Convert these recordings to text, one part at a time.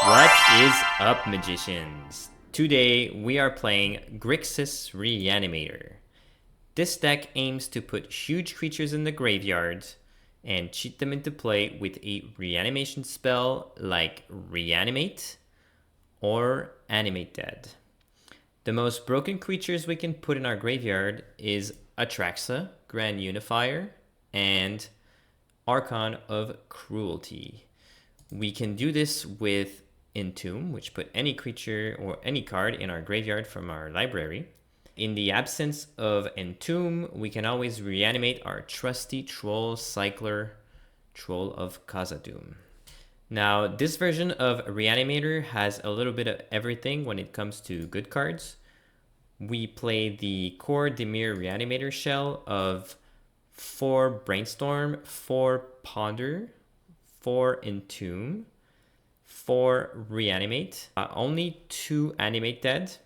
What is up, magicians? Today we are playing Grixis Reanimator. This deck aims to put huge creatures in the graveyard and cheat them into play with a reanimation spell like Reanimate or Animate Dead. The most broken creatures we can put in our graveyard is Atraxa, Grand Unifier, and Archon of Cruelty. We can do this with Entomb, which put any creature or any card in our graveyard from our library. In the absence of Entomb, we can always reanimate our trusty Troll Cycler, Troll of Khazad-dûm. Now, this version of Reanimator has a little bit of everything when it comes to good cards. We play the core Dimir Reanimator shell of 4 Brainstorm, 4 Ponder, 4 Entomb, 4 Reanimate, only 2 Animate Dead,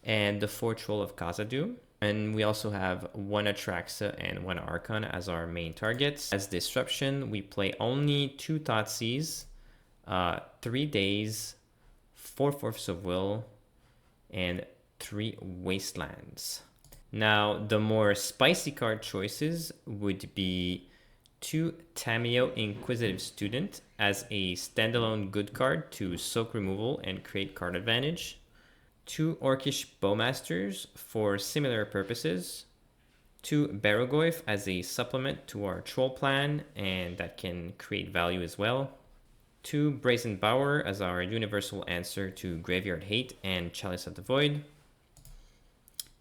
and the 4 Troll of Khazad-dûm. And we also have 1 Atraxa and 1 Archon as our main targets. As Disruption, we play only 2 Thoughtseize, 3 Days, 4 Force of Will, and 3 Wastelands. Now, the more spicy card choices would be 2 Tamiyo Inquisitive Student as a standalone good card to soak removal and create card advantage. 2 Orcish Bowmasters for similar purposes. 2 Barogoyf as a supplement to our Troll plan and that can create value as well. 2 Brazen Bower as our universal answer to Graveyard Hate and Chalice of the Void.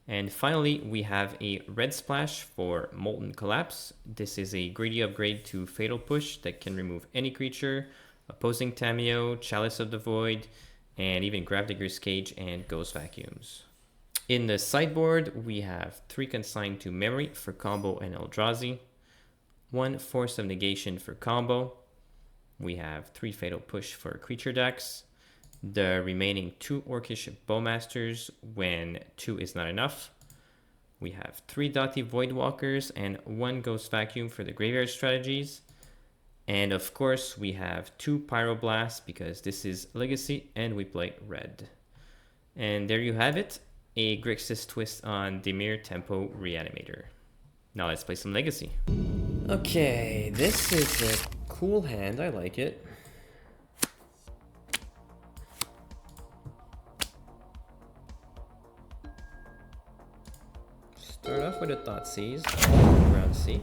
And finally, we have a Red Splash for Molten Collapse. This is a greedy upgrade to Fatal Push that can remove any creature, opposing Tamiyo, Chalice of the Void, and even Gravedigger's Cage and Ghost Vacuums. In the sideboard, we have 3 Consigned to Memory for combo and Eldrazi, 1 Force of Negation for combo. We have 3 Fatal Push for creature decks. The remaining 2 Orcish Bowmasters when 2 is not enough. We have 3 Dotty Voidwalkers and 1 Ghost Vacuum for the graveyard strategies. And of course, we have 2 Pyroblasts because this is Legacy and we play red. And there you have it, a Grixis twist on Dimir Tempo Reanimator. Now let's play some Legacy. Okay, this is a cool hand, I like it. Start off with a Thoughtseize, around C.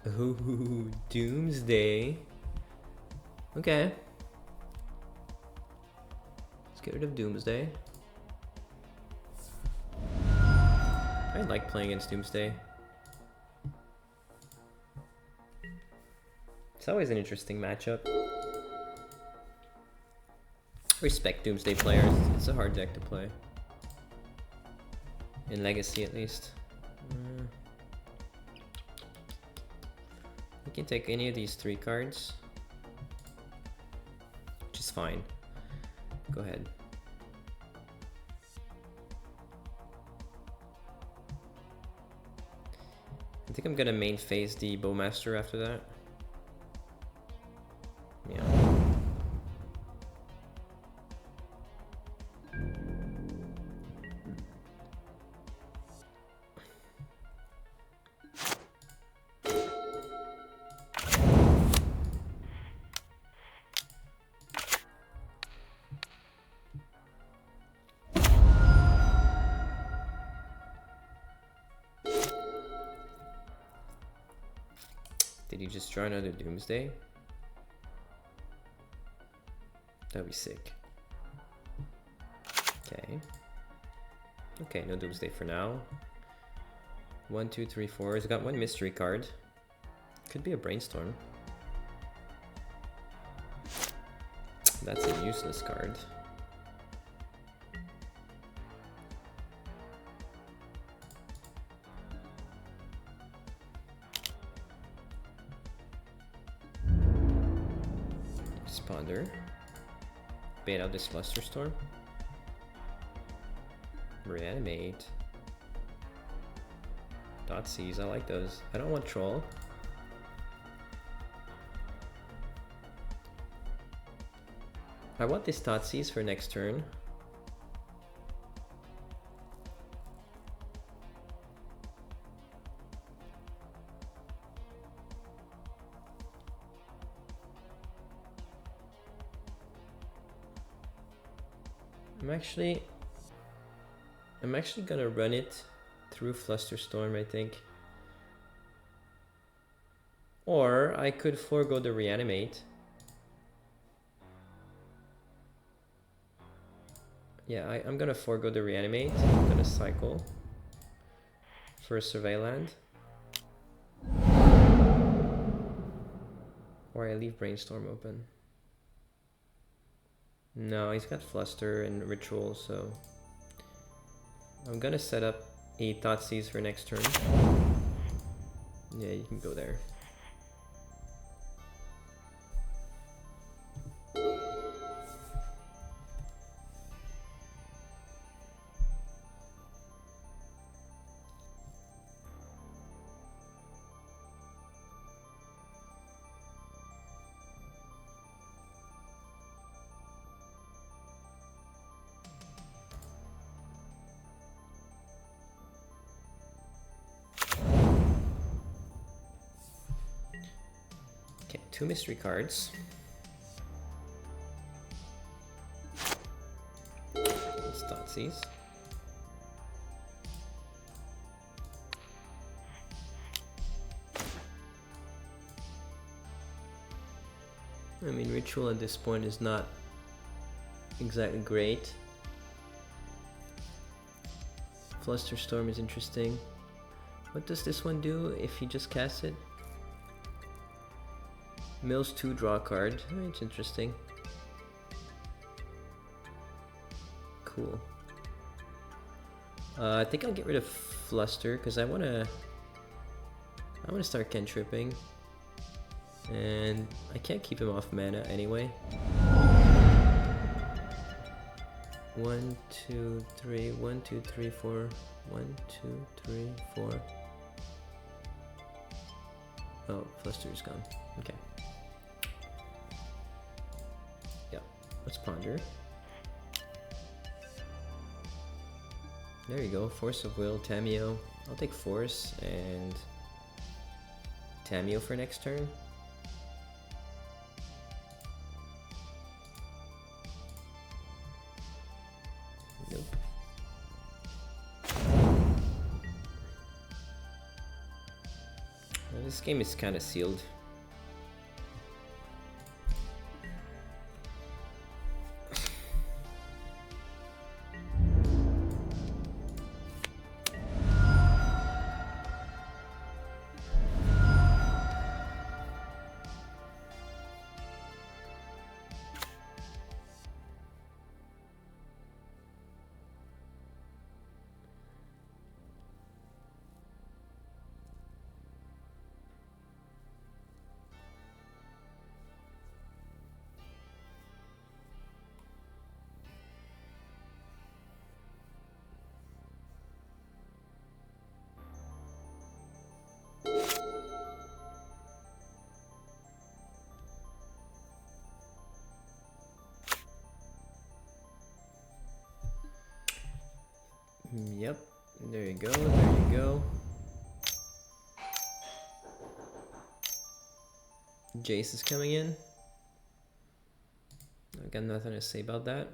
Ooh, Doomsday. Okay. Let's get rid of Doomsday. I like playing against Doomsday. It's always an interesting matchup. Respect Doomsday players. It's a hard deck to play. In Legacy, at least. We can take any of these 3 cards. Which is fine. Go ahead. I think I'm gonna main phase the Bowmaster after that. Yeah. Did you just draw another Doomsday? That'd be sick. Okay. Okay, no Doomsday for now. 1, 2, 3, 4. He's got 1 mystery card. Could be a Brainstorm. That's a useless card. Ponder. Bait out this Luster Storm. Reanimate. Dotsies, I like those. I don't want troll. I want these Dotsies for next turn. I'm actually gonna run it through Flusterstorm, I think. Or I could forego the Reanimate. Yeah, I'm gonna forego the Reanimate. I'm gonna cycle for a Survey Land. Or I leave Brainstorm open. No, he's got Fluster and Ritual, so I'm gonna set up a Thoughtseize for next turn. Yeah, you can go there. Okay, 2 mystery cards. It's Thoughtseize. I mean, Ritual at this point is not exactly great. Flusterstorm is interesting. What does this one do if you just cast it? Mills 2, draw a card. Oh, it's interesting. Cool. I think I'll get rid of Fluster because I wanna start cantripping, and I can't keep him off mana anyway. 1, 2, 3, 1, 2, 3, 4. 1, 2, 3, 4. Oh, Fluster's gone. Okay. Yeah, let's ponder. There you go, Force of Will, Tamiyo. I'll take Force and Tamiyo for next turn. Nope. Well, this game is kind of sealed. Yep, there you go, there you go. Jace is coming in. I got nothing to say about that.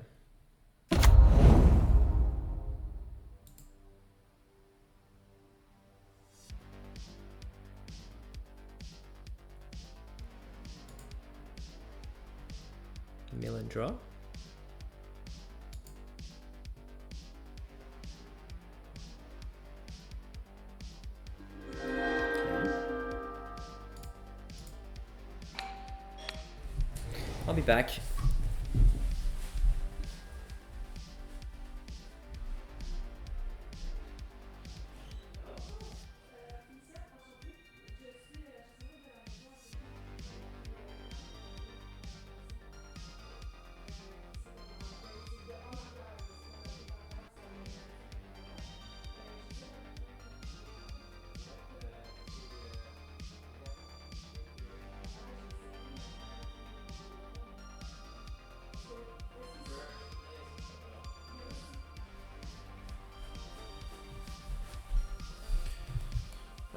Mill and draw. I'll be back.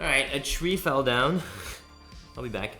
Alright, a tree fell down. I'll be back.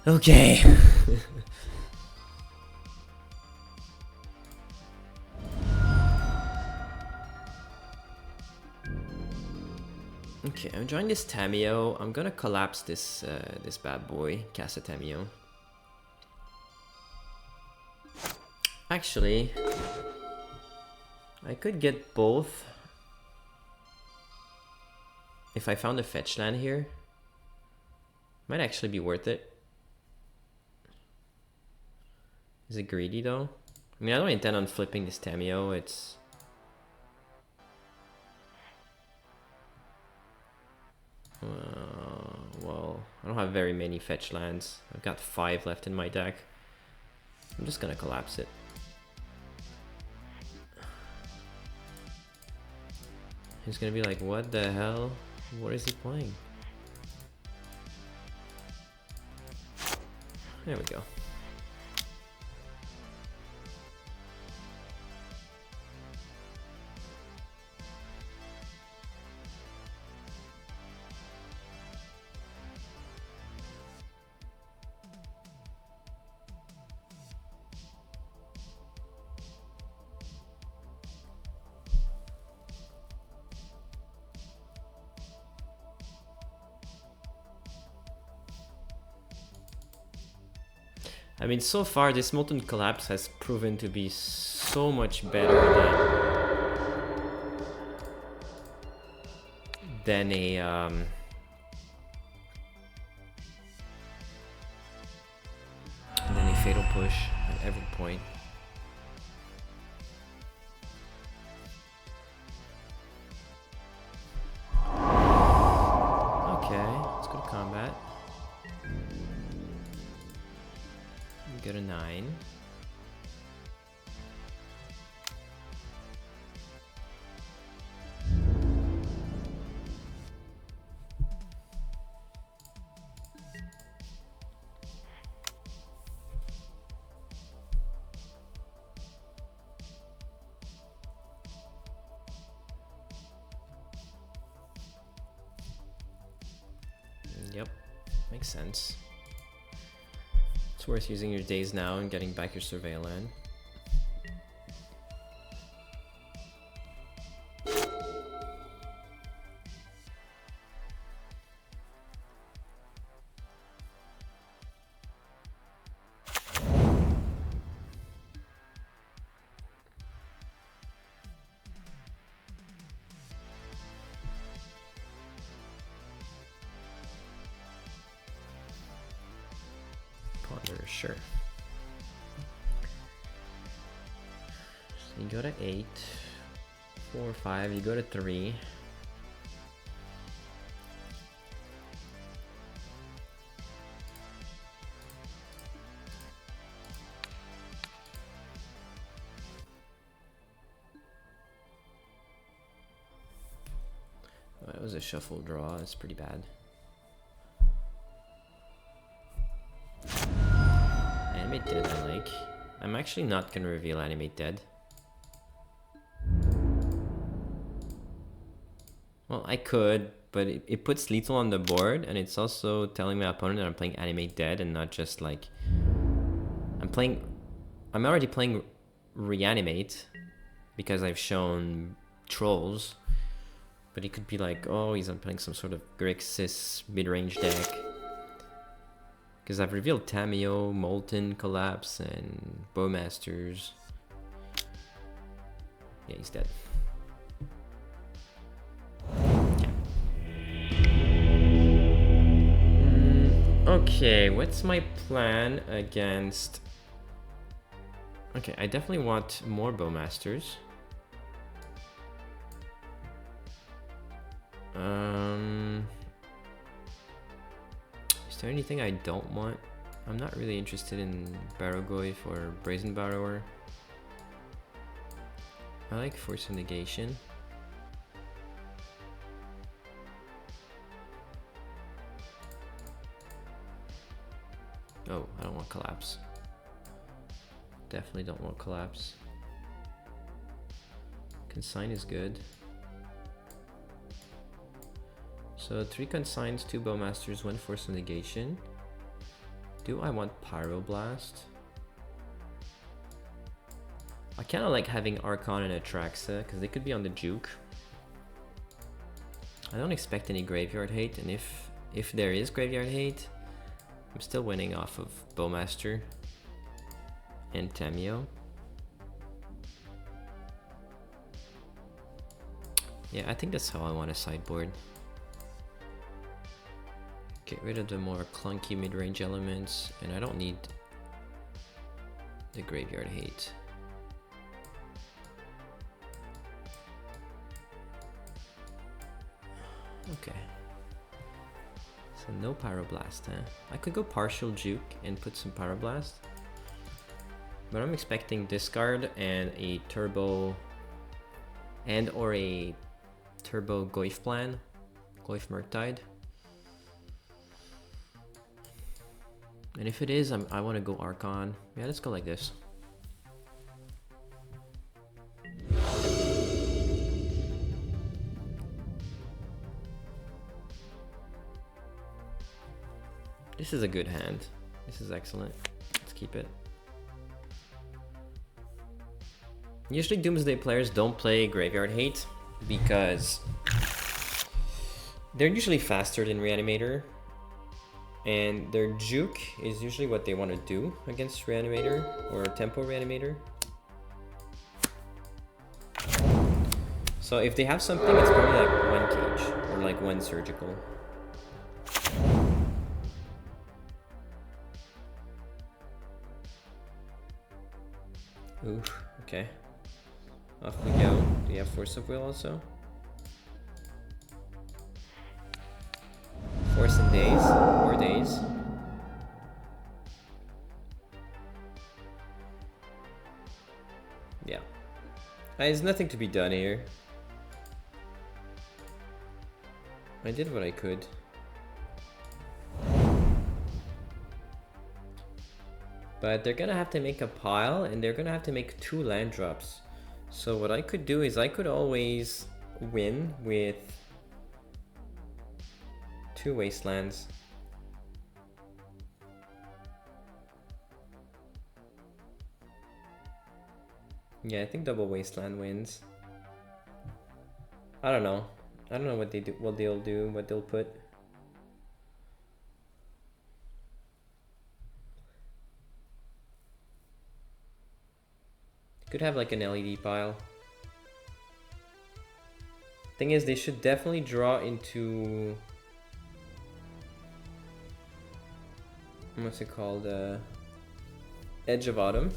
Okay. Okay, I'm drawing this Tamio. I'm gonna collapse this this bad boy, cast a Tamio. Actually, I could get both if I found a fetch land here. Might actually be worth it. Is it greedy though? I mean, I don't intend on flipping this Tamio. It's well, I don't have very many fetch lands. I've got 5 left in my deck. I'm just gonna collapse it. He's gonna be like, what the hell? What is he playing? There we go. I mean, so far this Molten Collapse has proven to be so much better than a Fatal Push at every point. Okay, let's go to combat. Get a 9. Yep, makes sense. It's worth using your days now and getting back your survey land. sure. So you go to 8, 4, 5, you go to 3. That was a shuffle draw, that's pretty bad. Animate Dead I like. I'm actually not gonna reveal Animate Dead. Well, I could, but it puts lethal on the board, and it's also telling my opponent that I'm playing Animate Dead and not just like... I'm already playing Reanimate because I've shown Trolls. But he could be like, oh, he's playing some sort of Grixis mid-range deck. Because I've revealed Tamiyo, Molten, Collapse, and Bowmasters. Yeah, he's dead. Okay, what's my plan against... Okay, I definitely want more Bowmasters. Is there anything I don't want? I'm not really interested in Barrogoyf or Brazen Borrower. I like Force of Negation. Oh, I don't want Collapse. Definitely don't want Collapse. Consign is good. So 3 Consigns, 2 Bowmasters, 1 Force of Negation. Do I want Pyroblast? I kind of like having Archon and Atraxa because they could be on the juke. I don't expect any graveyard hate, and if there is graveyard hate, I'm still winning off of Bowmaster and Tamiyo. Yeah, I think that's how I want to sideboard. Get rid of the more clunky mid-range elements, and I don't need the graveyard hate. Okay. So no Pyroblast, huh? I could go partial juke and put some Pyroblast. But I'm expecting discard and a turbo or a turbo Goyf plan. Goyf Murktide. And if it is, I want to go Archon. Yeah, let's go like this. This is a good hand. This is excellent. Let's keep it. Usually Doomsday players don't play Graveyard Hate because they're usually faster than Reanimator. And their juke is usually what they want to do against Reanimator or Tempo Reanimator. So if they have something, it's probably like 1 cage or like 1 surgical. Oof, okay. Off we go. Do you have Force of Will also? Force in days, 4 days. Yeah. There's nothing to be done here. I did what I could. But they're gonna have to make a pile, and they're gonna have to make 2 land drops. So what I could do is I could always win with 2 wastelands. Yeah, I think double wasteland wins. I don't know. I don't know what they'll do, what they'll put. Could have like an LED pile. Thing is, they should definitely draw into what's it called? Edge of Autumn.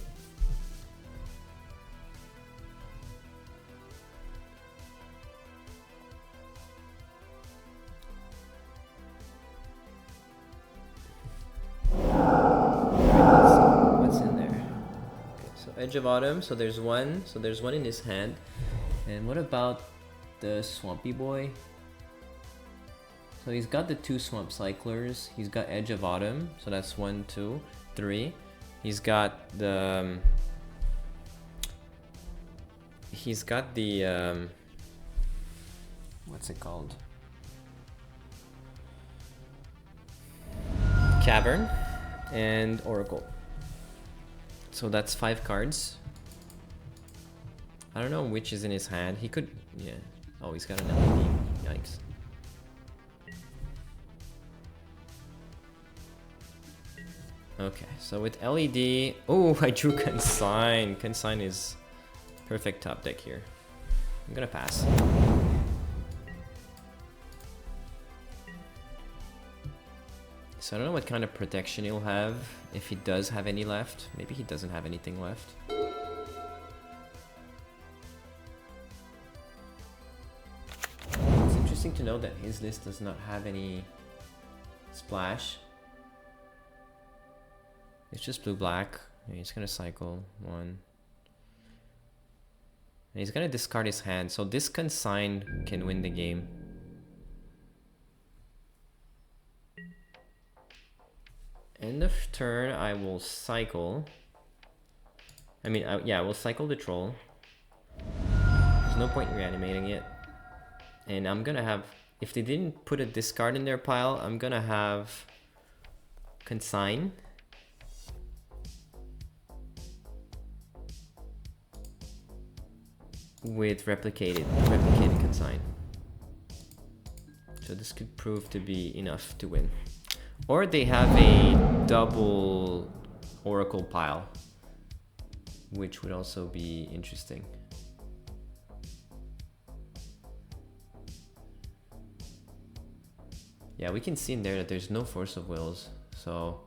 What's in there? Okay, so Edge of Autumn. So there's one. So there's one in his hand. And what about the Swampy Boy? So he's got the 2 Swamp Cyclers. He's got Edge of Autumn. So that's 1, 2, 3. He's got the... what's it called? Cavern and Oracle. So that's 5 cards. I don't know which is in his hand. He could... yeah. Oh, he's got an LED. Yikes. Okay, so with LED... oh, I drew Consign. Consign is perfect top deck here. I'm gonna pass. So I don't know what kind of protection he'll have, if he does have any left. Maybe he doesn't have anything left. It's interesting to know that his list does not have any splash. It's just blue-black. He's gonna cycle 1. And he's gonna discard his hand, so this Consign can win the game. End of turn, I will cycle. Yeah, we'll cycle the troll. There's no point in reanimating it. And I'm gonna have, if they didn't put a discard in their pile, I'm gonna have Consign. With replicated Consign. So this could prove to be enough to win. Or they have a double Oracle pile, which would also be interesting. Yeah, we can see in there that there's no Force of Wills, so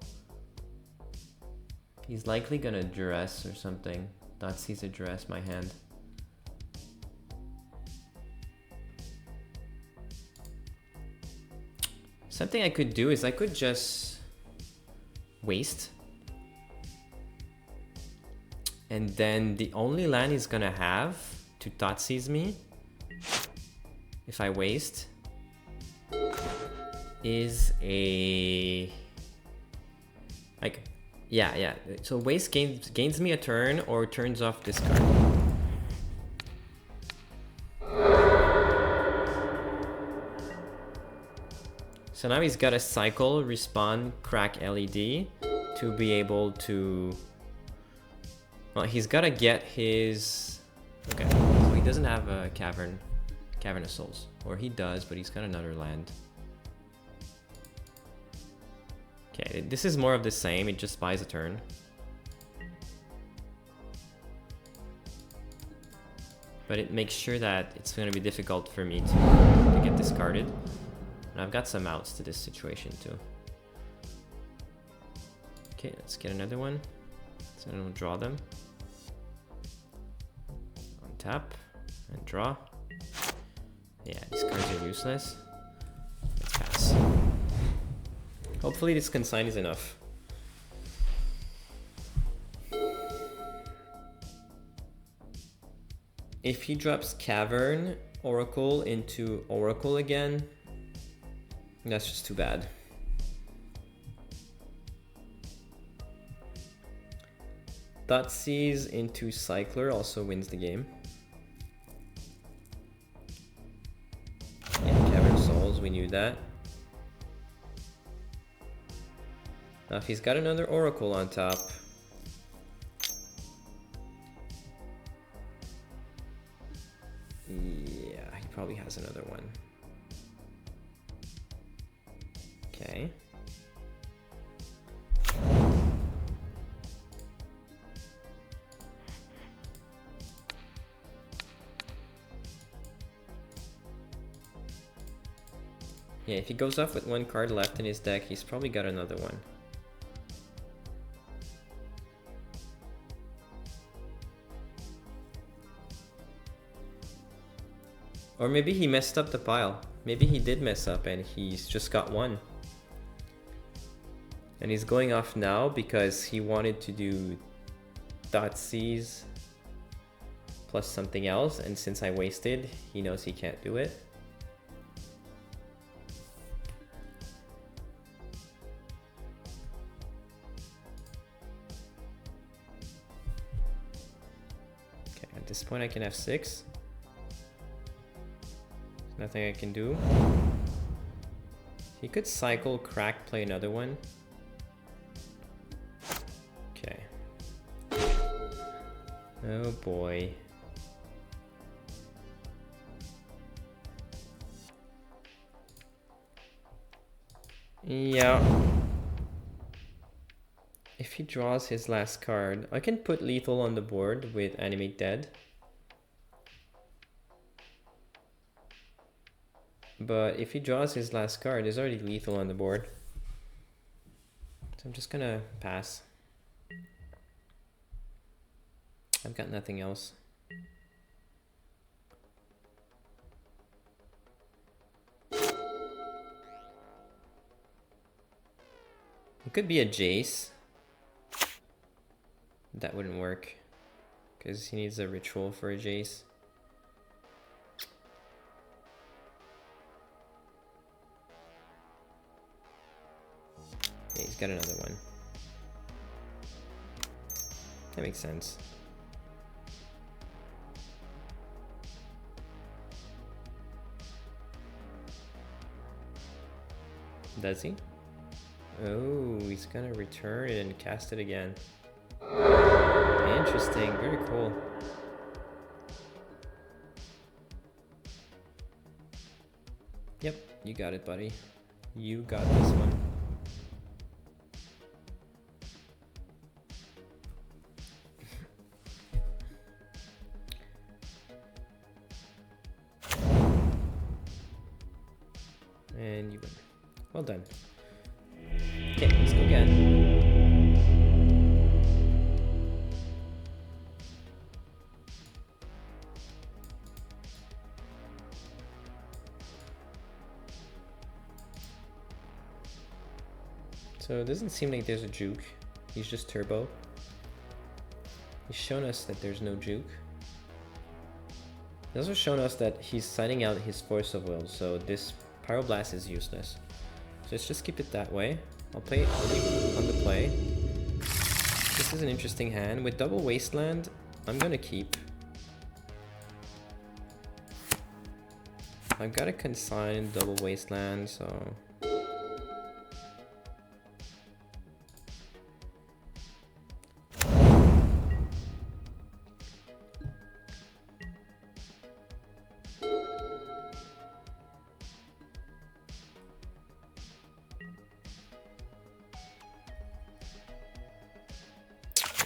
he's likely gonna duress or something. Thoughtseize a duress my hand. Something I could do is I could just waste. And then the only land he's gonna have to Thoughtseize me, if I waste, is a... like, yeah. So waste gains me a turn or turns off this card. So now he's got to cycle, respawn, crack LED to be able to... well, he's got to get his... okay, so he doesn't have a Cavern of Souls. Or he does, but he's got another land. Okay, this is more of the same, it just buys a turn. But it makes sure that it's going to be difficult for me to get discarded. And I've got some outs to this situation too. Okay, let's get another one. So then we'll draw them. Untap and draw. Yeah, these cards are useless. Let's pass. Hopefully this Consign is enough. If he drops Cavern, Oracle into Oracle again, that's just too bad. Thoughtseize into Cycler also wins the game. Yeah, Cavern Souls, we knew that. Now if he's got another Oracle on top, yeah, he probably has another one. Okay. Yeah, if he goes off with 1 card left in his deck, he's probably got another one. Or maybe he messed up the pile. Maybe he did mess up and he's just got one. And he's going off now because he wanted to do .Cs plus something else, and since I wasted, he knows he can't do it. Okay, at this point I can have 6. Nothing I can do. He could cycle, crack, play another one. Okay. Oh boy. Yeah. If he draws his last card, I can put lethal on the board with Animate Dead. But if he draws his last card, there's already lethal on the board. So I'm just gonna pass. I've got nothing else. It could be a Jace. That wouldn't work, because he needs a ritual for a Jace. Yeah, he's got another one. That makes sense. Does he? Oh, he's gonna return it and cast it again. Interesting, very cool. Yep, you got it, buddy. You got this one. And you win. Well done. Okay, let's go again. So it doesn't seem like there's a juke. He's just turbo. He's shown us that there's no juke. He's also shown us that he's signing out his Force of Will, so this Pyroblast is useless. So let's just keep it that way. I'll play it on the play. This is an interesting hand. With double Wasteland, I'm gonna keep. I've got to consign double Wasteland, so...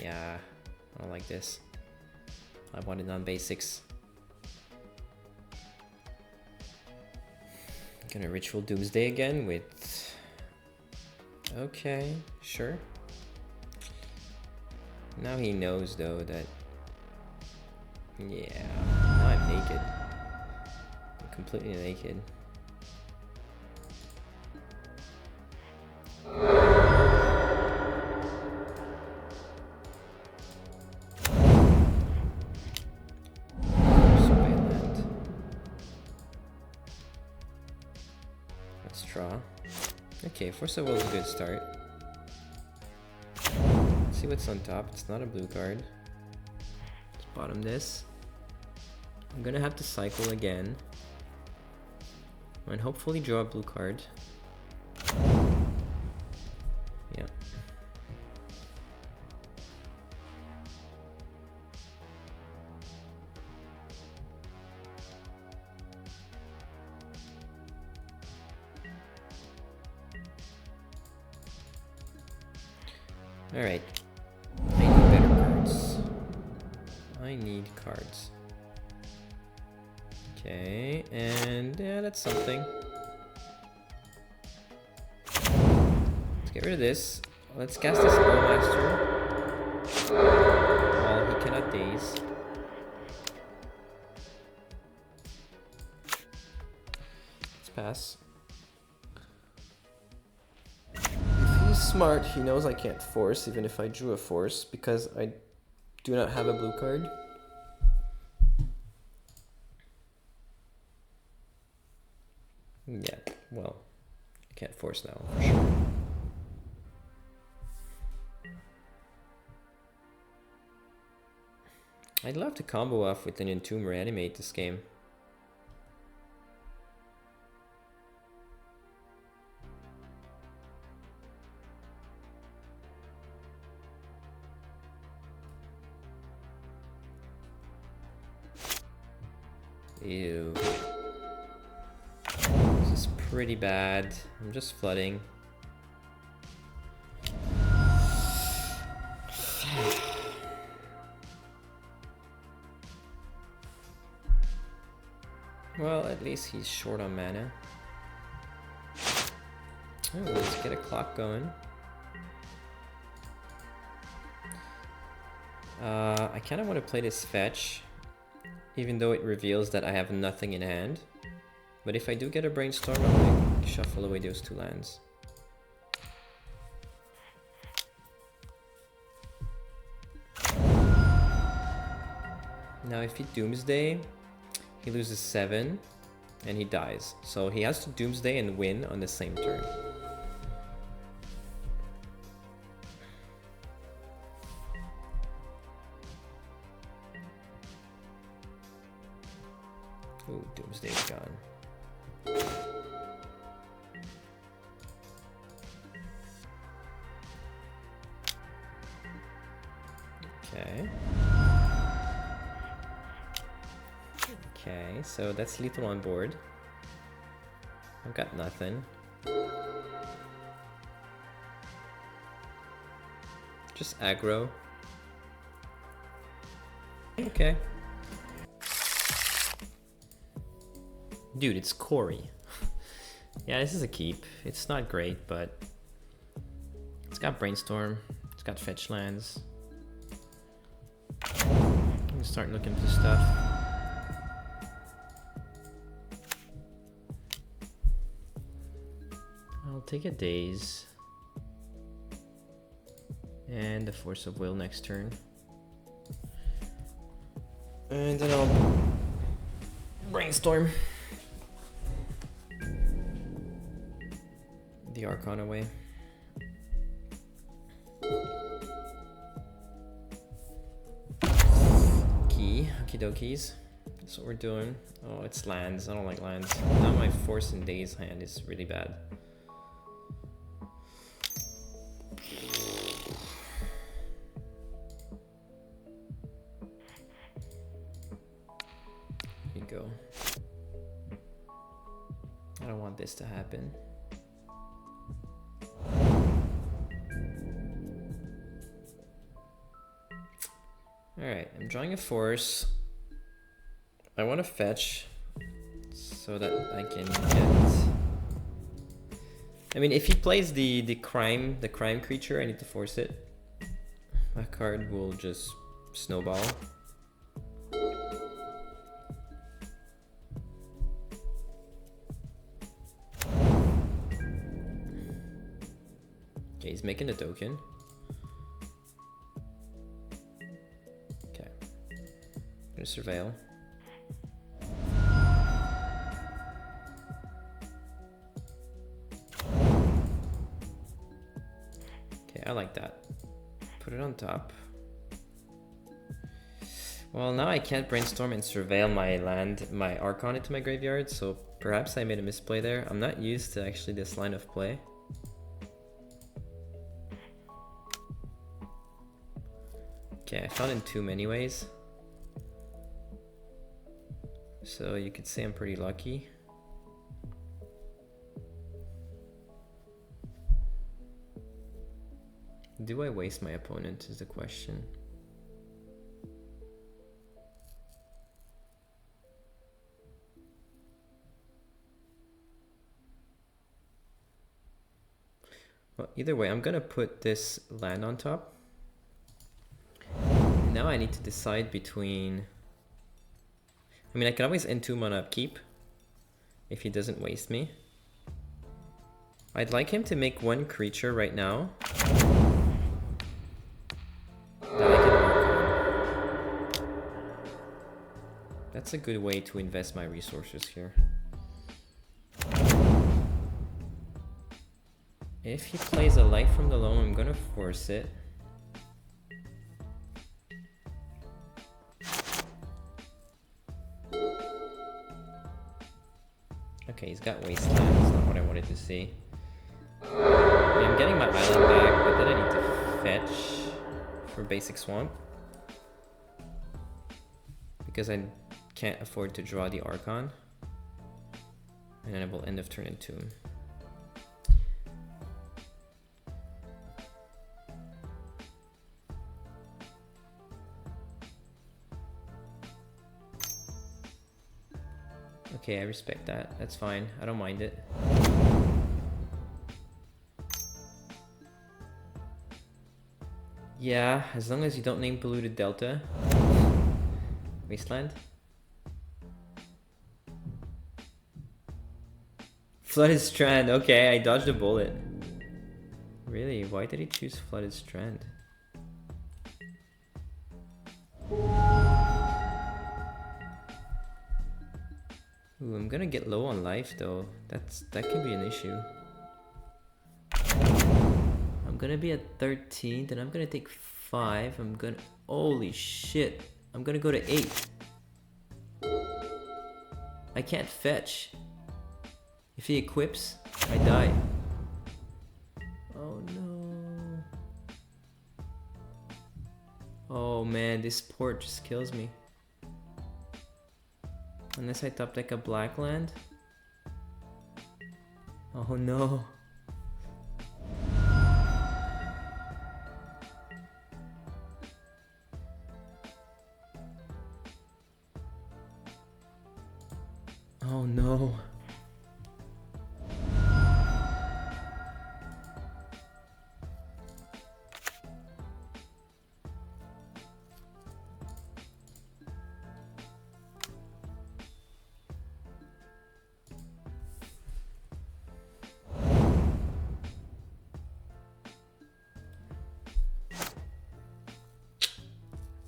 Yeah, I don't like this. I wanted non-basics. Gonna Ritual Doomsday again with... Okay, sure. Now he knows though that... Yeah, now I'm naked. I'm completely naked. Okay, Force of Will is a good start. Let's see what's on top. It's not a blue card. Let's bottom this. I'm gonna have to cycle again. And hopefully draw a blue card. Yeah. Alright, I need better cards. I need cards. Okay, and yeah, that's something. Let's get rid of this. Let's cast this Bowmaster while he cannot daze. pass. If he's smart, he knows I can't force, even if I drew a force, because I do not have a blue card. Yeah, well, I can't force now, for sure. I'd love to combo off with an Entomb Reanimate this game. Ew. This is pretty bad. I'm just flooding. Well, at least he's short on mana. Oh, let's get a clock going. I kind of want to play this fetch, even though it reveals that I have nothing in hand. But if I do get a brainstorm, I'm gonna shuffle away those 2 lands. Now if he Doomsday, he loses 7 and he dies. So he has to Doomsday and win on the same turn. Ooh, Doomsday's gone. Okay. Okay, so that's lethal on board. I've got nothing. Just aggro. Okay. Dude, it's Corey. Yeah, this is a keep. It's not great, but it's got Brainstorm. It's got fetch lands. I'm gonna start looking for stuff. I'll take a Daze. And the Force of Will next turn. And then I'll Brainstorm. The Archon away. Key, okie dokies. That's what we're doing. Oh, it's lands. I don't like lands. Now my Force and Daze hand is really bad. Here you go. I don't want this to happen. Alright, I'm drawing a force. I want to fetch so that I can get... I mean, if he plays the crime creature, I need to force it. My card will just snowball. Okay, he's making a token. Surveil. Okay, I like that. Put it on top. Well, now I can't Brainstorm and Surveil my land, my Archon into my graveyard, so perhaps I made a misplay there. I'm not used to actually this line of play. Okay, I found Entomb anyways. So you could say I'm pretty lucky. Do I waste my opponent is the question. Well, either way, I'm gonna put this land on top. Now I need to decide between... I mean, I can always Entomb on upkeep if he doesn't waste me. I'd like him to make one creature right now that I can work on. That's a good way to invest my resources here. If he plays a Light from the Loam, I'm gonna force it. Okay, he's got Wasteland. That's not what I wanted to see. Yeah, I'm getting my island back, but then I need to fetch for basic swamp. Because I can't afford to draw the Archon. And then I will end of turn in Tomb. Okay, I respect that. That's fine. I don't mind it. Yeah, as long as you don't name Polluted Delta. Wasteland. Flooded Strand. Okay, I dodged a bullet. Really? Why did he choose Flooded Strand? Ooh, I'm gonna get low on life though. That can be an issue. I'm gonna be at 13, then I'm gonna take 5. Holy shit. I'm gonna go to 8. I can't fetch. If he equips, I die. Oh no. Oh man, this port just kills me. Unless I top deck a black land. Oh no. Oh no.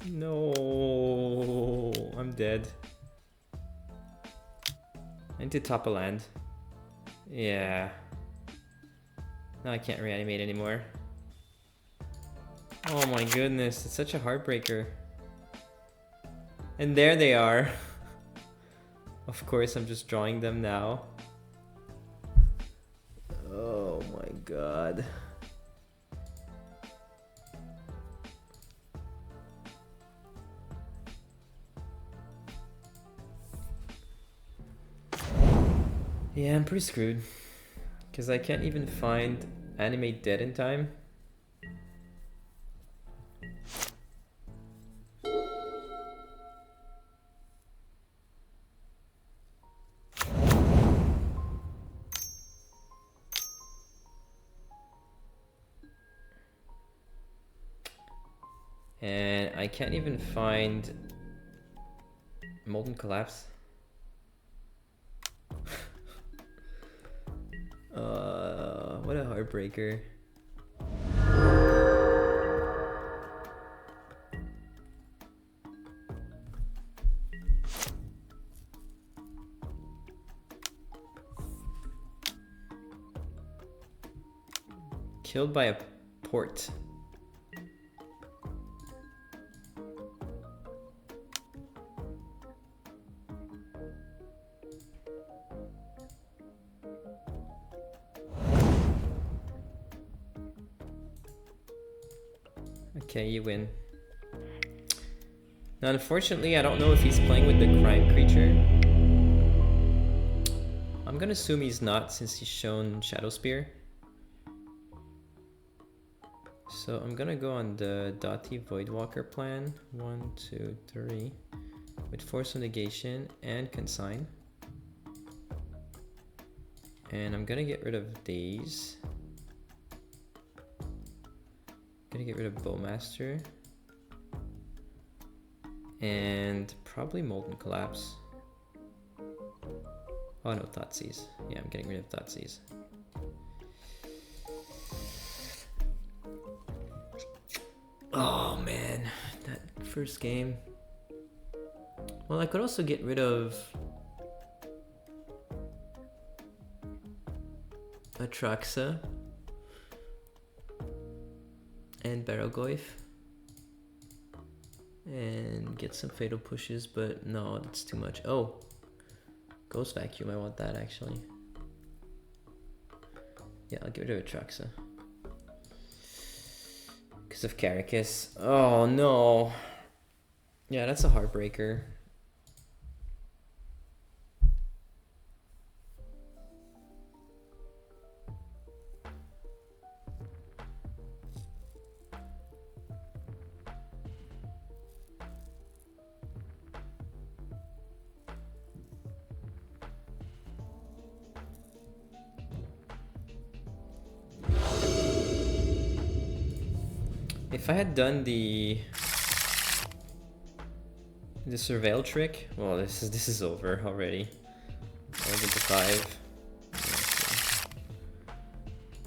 No, I'm dead. I need to top a land. Yeah. Now I can't reanimate anymore. Oh my goodness, it's such a heartbreaker. And there they are. Of course, I'm just drawing them now. Oh my god. Yeah, I'm pretty screwed. Because I can't even find Animate Dead in time. And I can't even find Molten Collapse. What a heartbreaker. Killed by a port. Okay, you win. Now, unfortunately, I don't know if he's playing with the crime creature. I'm gonna assume he's not, since he's shown Shadow Spear. So I'm gonna go on the Dottie Voidwalker plan. 1, 2, 3. With Force of Negation and Consign. And I'm gonna get rid of these. Gonna get rid of Bowmaster. And probably Molten Collapse. Oh no, Thoughtseize. Yeah, I'm getting rid of Thoughtseize. Oh man, that first game. Well, I could also get rid of Atraxa and Barrelgoyf and get some fatal pushes, but no, that's too much. Oh, Ghost Vacuum, I want that actually. Yeah, I'll get rid of Atraxa. Because of Caracas. Oh no. Yeah, that's a heartbreaker. If I had done the surveil trick, well, this is over already. I'll get to 5.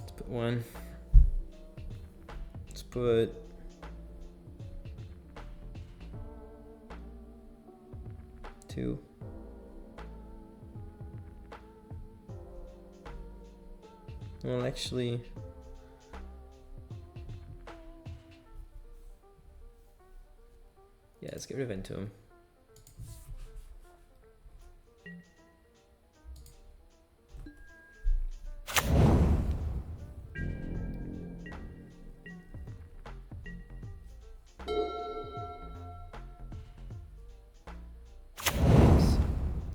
Let's put 1. Let's put 2. Well, actually, yeah, let's get rid of Entomb.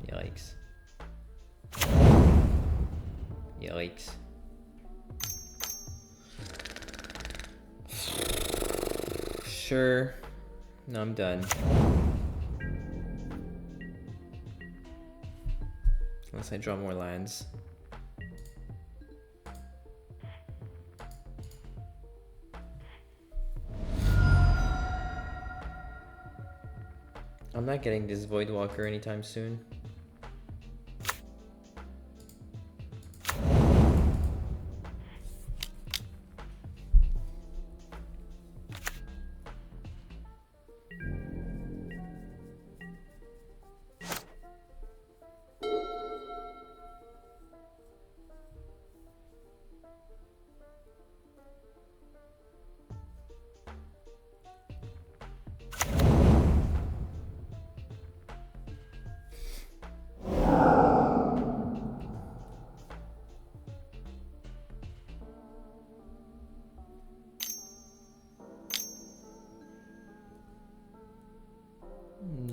Yikes. Yikes. Sure. No, I'm done. Unless I draw more lands. I'm not getting this Voidwalker anytime soon.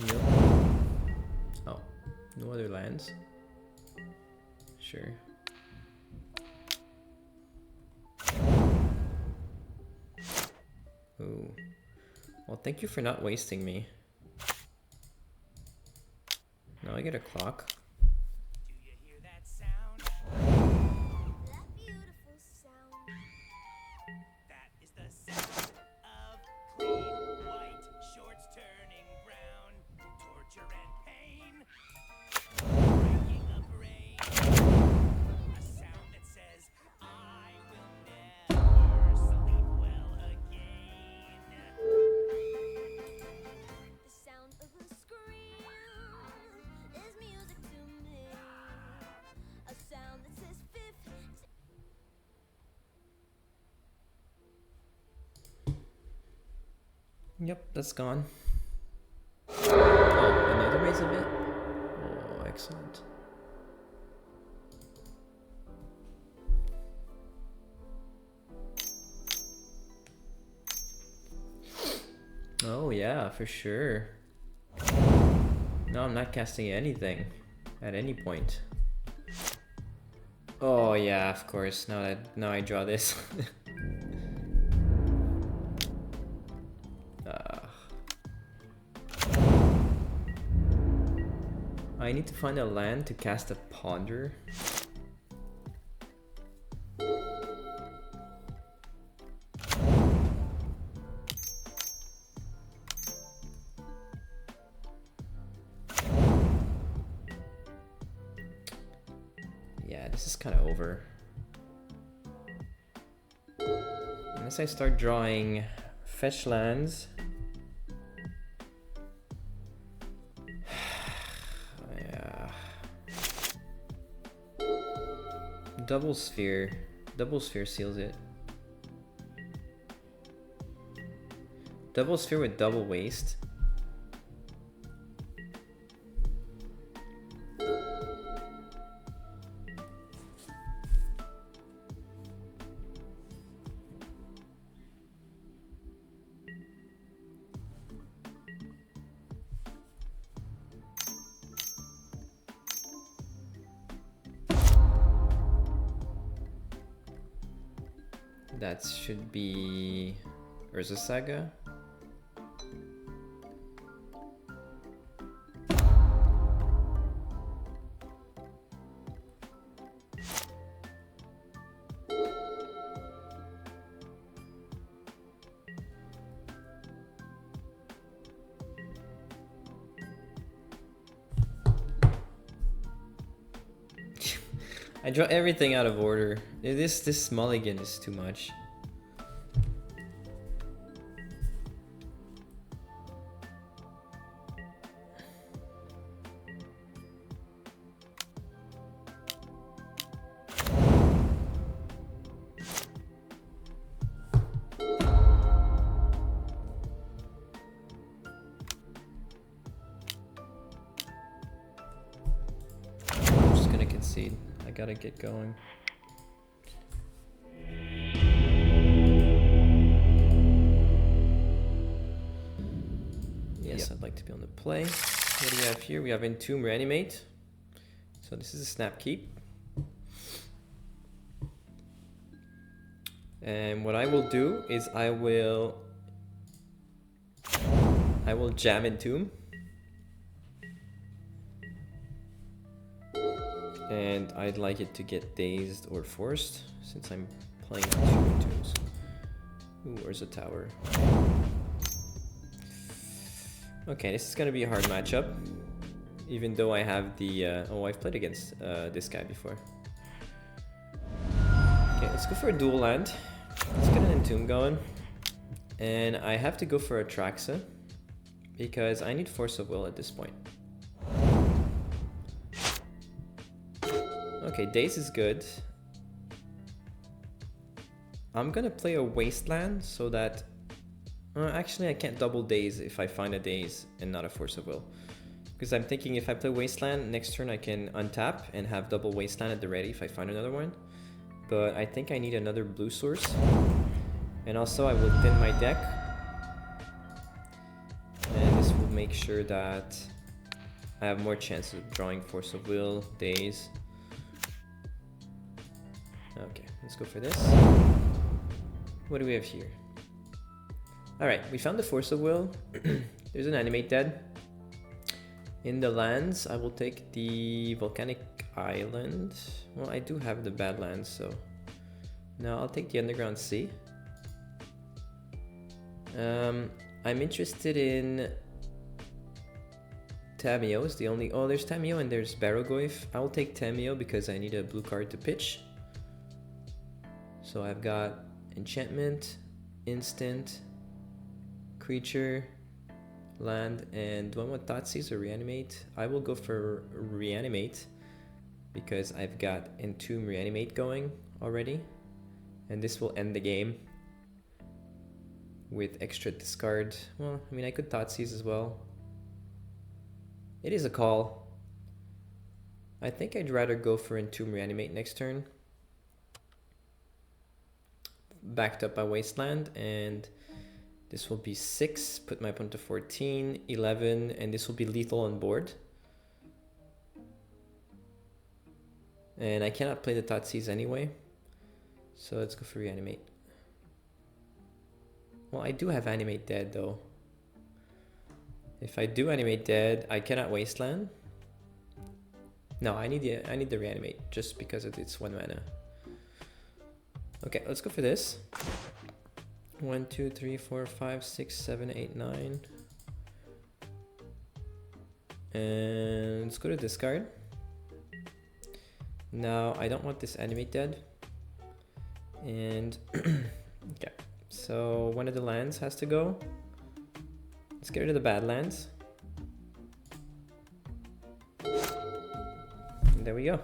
Nope. Oh, no other lands? Sure. Ooh. Well, thank you for not wasting me. Now I get a clock. Do you hear that sound? That beautiful sound. That is the sound of clean white shorts turning brown. Torture and pain. Breaking a brain. A sound that says, I will never sleep well again. The sound of a scream is music to me. A sound that says fifth. Yep, that's gone. Oh, another Maze of It? Oh, excellent. Oh yeah, for sure. No, I'm not casting anything at any point. Oh yeah, of course. Now I draw this. I need to find a land to cast a Ponder. This is kind of over. Unless I start drawing fetch lands. Yeah. Double sphere. Double sphere seals it. Double sphere with double waste. That should be Urza Saga. I draw everything out of order. This mulligan is too much. I'm just gonna concede. I gotta get going. Yes, I'd like to be on the play. What do we have here? We have Entomb Reanimate. So this is a snap keep. And what I will do is I will jam Entomb. And I'd like it to get dazed or forced since I'm playing 2 Entombs. Ooh, where's the tower? Okay, this is gonna be a hard matchup. Even though I have the... oh, I've played against this guy before. Okay, let's go for a dual land. Let's get an Entomb going. And I have to go for a Traxa because I need Force of Will at this point. Okay, Daze is good. I'm gonna play a Wasteland so that... actually, I can't double Daze if I find a Daze and not a Force of Will. Because I'm thinking if I play Wasteland, next turn I can untap and have double Wasteland at the ready if I find another one. But I think I need another blue source. And also I will thin my deck. And this will make sure that I have more chances of drawing Force of Will, Daze. Okay, let's go for this. What do we have here? Alright, we found the Force of Will. There's an Animate Dead. In the lands, I will take the Volcanic Island. Well, I do have the Badlands, so... No, I'll take the Underground Sea. I'm interested in... Tamiyo is the only... Oh, there's Tamiyo and there's Barrogoyf. I will take Tamiyo because I need a blue card to pitch. So I've got Enchantment, Instant, Creature, Land, and do I want Thoughtseize or Reanimate? I will go for Reanimate because I've got Entomb Reanimate going already. And this will end the game with extra discard. Well, I mean, I could Thoughtseize as well. It is a call. I think I'd rather go for Entomb Reanimate next turn. Backed up by Wasteland, and this will be 6, put my opponent to 14, 11, and this will be lethal on board. And I cannot play the Thoughtseize anyway, so let's go for Reanimate. Well, I do have Animate Dead though. If I do Animate Dead, I cannot Wasteland. No, I need the Reanimate just because it's 1 mana. Okay, let's go for this. 1, 2, 3, 4, 5, 6, 7, 8, 9. And let's go to discard. Now I don't want this animate dead. And okay, so one of the lands has to go. Let's get rid of the bad lands. And there we go.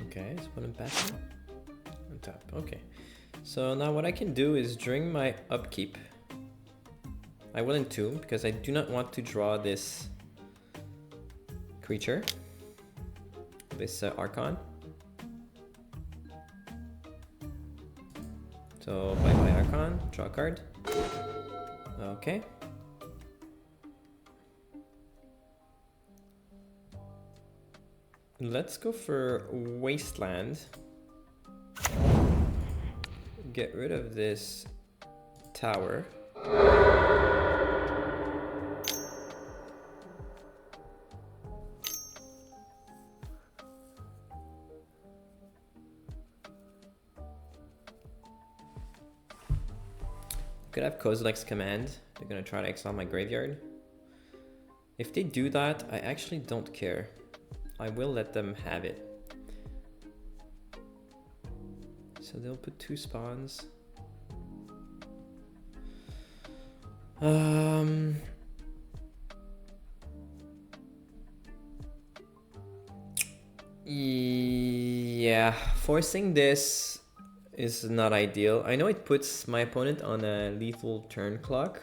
Okay, so put him back on top. Okay, so now what I can do is during my upkeep, I will entomb because I do not want to draw this creature, this Archon. So bye bye Archon, draw a card. Okay. Let's go for Wasteland. Get rid of this tower. Could have Kozilek's Command. They're gonna try to exile my graveyard. If they do that, I actually don't care. I will let them have it. So they'll put 2 spawns. Yeah, forcing this is not ideal. I know it puts my opponent on a lethal turn clock,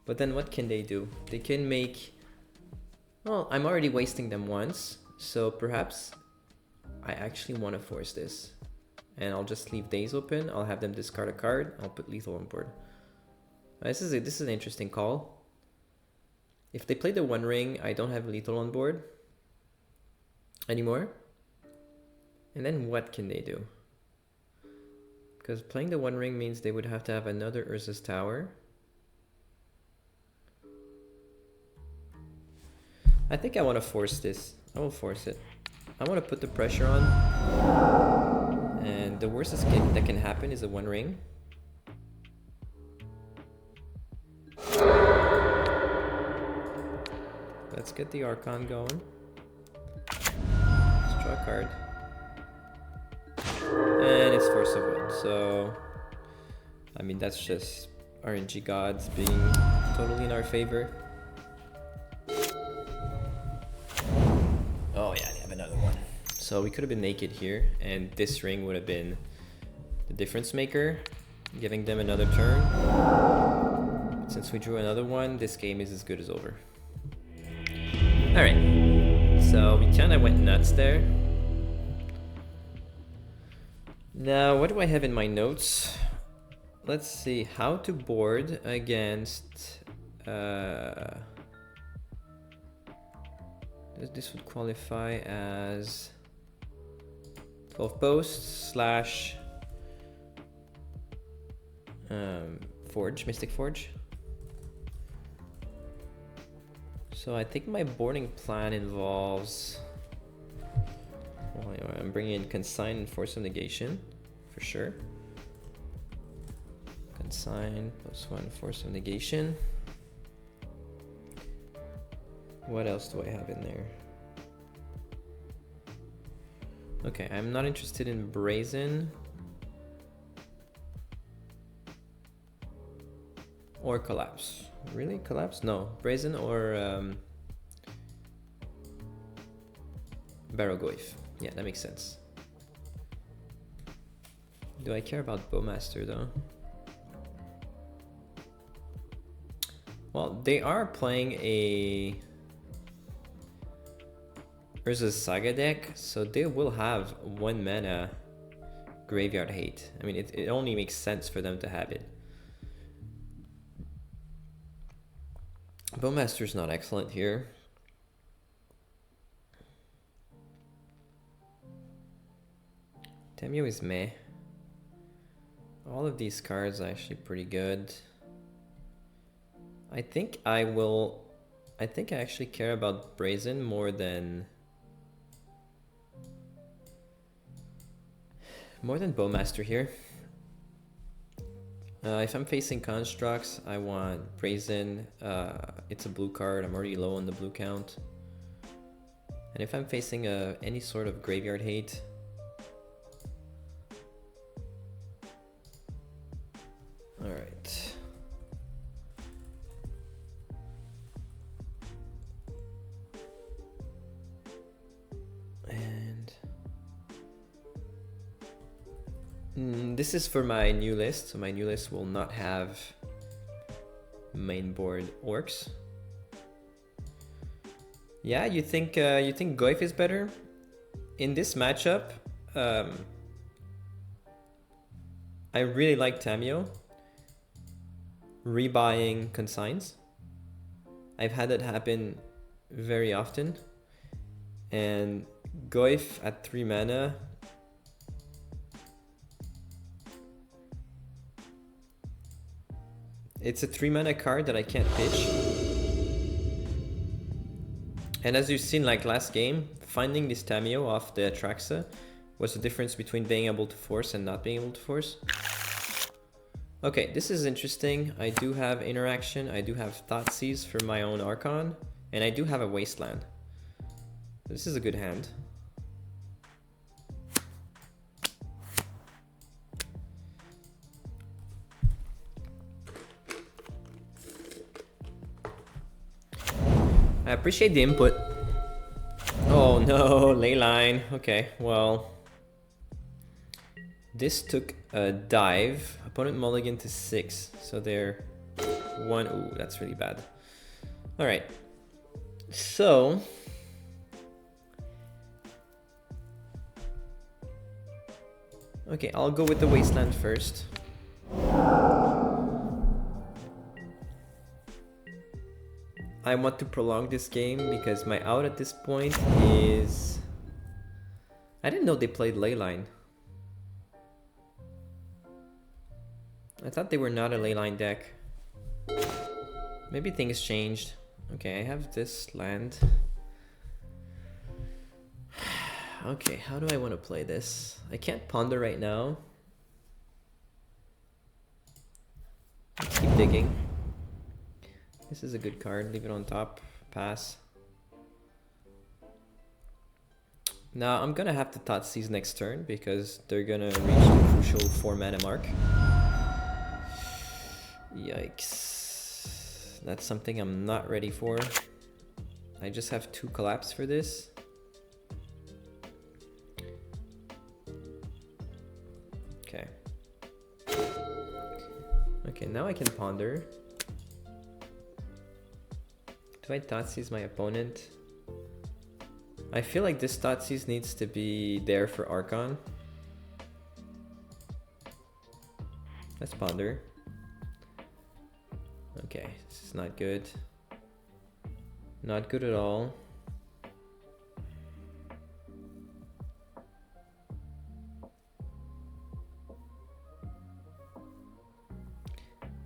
but then what can they do? They can make... Well, I'm already wasting them once, so perhaps I actually want to force this. And I'll just leave days open, I'll have them discard a card, I'll put lethal on board. This is an interesting call. If they play the One Ring, I don't have lethal on board anymore. And then what can they do? Because playing the One Ring means they would have to have another Urza's Tower. I think I want to force this. I will force it. I want to put the pressure on. And the worst escape that can happen is a One Ring. Let's get the Archon going. Let's draw a card. And it's Force of Will. So, I mean, that's just RNG gods being totally in our favor. Oh yeah, they have another one. So we could have been naked here, and this ring would have been the difference maker, giving them another turn. But since we drew another one, this game is as good as over. Alright, so we kind of went nuts there. Now, what do I have in my notes? Let's see, how to board against... this would qualify as 12 posts slash Forge, Mystic Forge. So I think my boarding plan involves... Well, anyway, I'm bringing in Consign and Force of Negation, for sure. Consign, +1, Force of Negation. What else do I have in there? Okay, I'm not interested in Brazen. Or Collapse. Really? Collapse? No. Brazen or Barrogoyf. Yeah, that makes sense. Do I care about Bowmaster though? Well, they are playing a Urza's Saga deck, so they will have 1 mana Graveyard Hate. I mean, it only makes sense for them to have it. Bowmaster's not excellent here. Tamiyo is meh. All of these cards are actually pretty good. I think I actually care about Brazen more than More than Bowmaster here. If I'm facing constructs, I want Brazen. It's a blue card. I'm already low on the blue count. And if I'm facing any sort of graveyard hate, all right. And this is for my new list. So my new list will not have main board orcs. Yeah, you think Goif is better in this matchup? I really like Tamio rebuying consigns. I've had that happen very often, and Goif at 3 mana it's a 3 mana card that I can't pitch. And as you've seen, like last game, finding this Tamio off the Atraxa was the difference between being able to force and not being able to force. Okay, this is interesting. I do have interaction, I do have Thoughtseize for my own Archon, and I do have a Wasteland. This is a good hand. I appreciate the input. Oh no, Leyline. Okay, well. This took a dive. Opponent mulligan to 6. So they're 1. Ooh, that's really bad. Alright. So. Okay, I'll go with the Wasteland first. I want to prolong this game because my out at this point is... I didn't know they played Leyline. I thought they were not a Leyline deck. Maybe things changed. Okay, I have this land. Okay, how do I want to play this? I can't ponder right now. Let's keep digging. This is a good card. Leave it on top. Pass. Now I'm gonna have to Thoughtseize next turn because they're gonna reach the crucial 4 mana mark. Yikes. That's something I'm not ready for. I just have 2 collapse for this. Okay. Okay, now I can ponder. Do I Thoughtseize my opponent? I feel like this Thoughtseize needs to be there for Archon. Let's ponder. Okay, this is not good. Not good at all.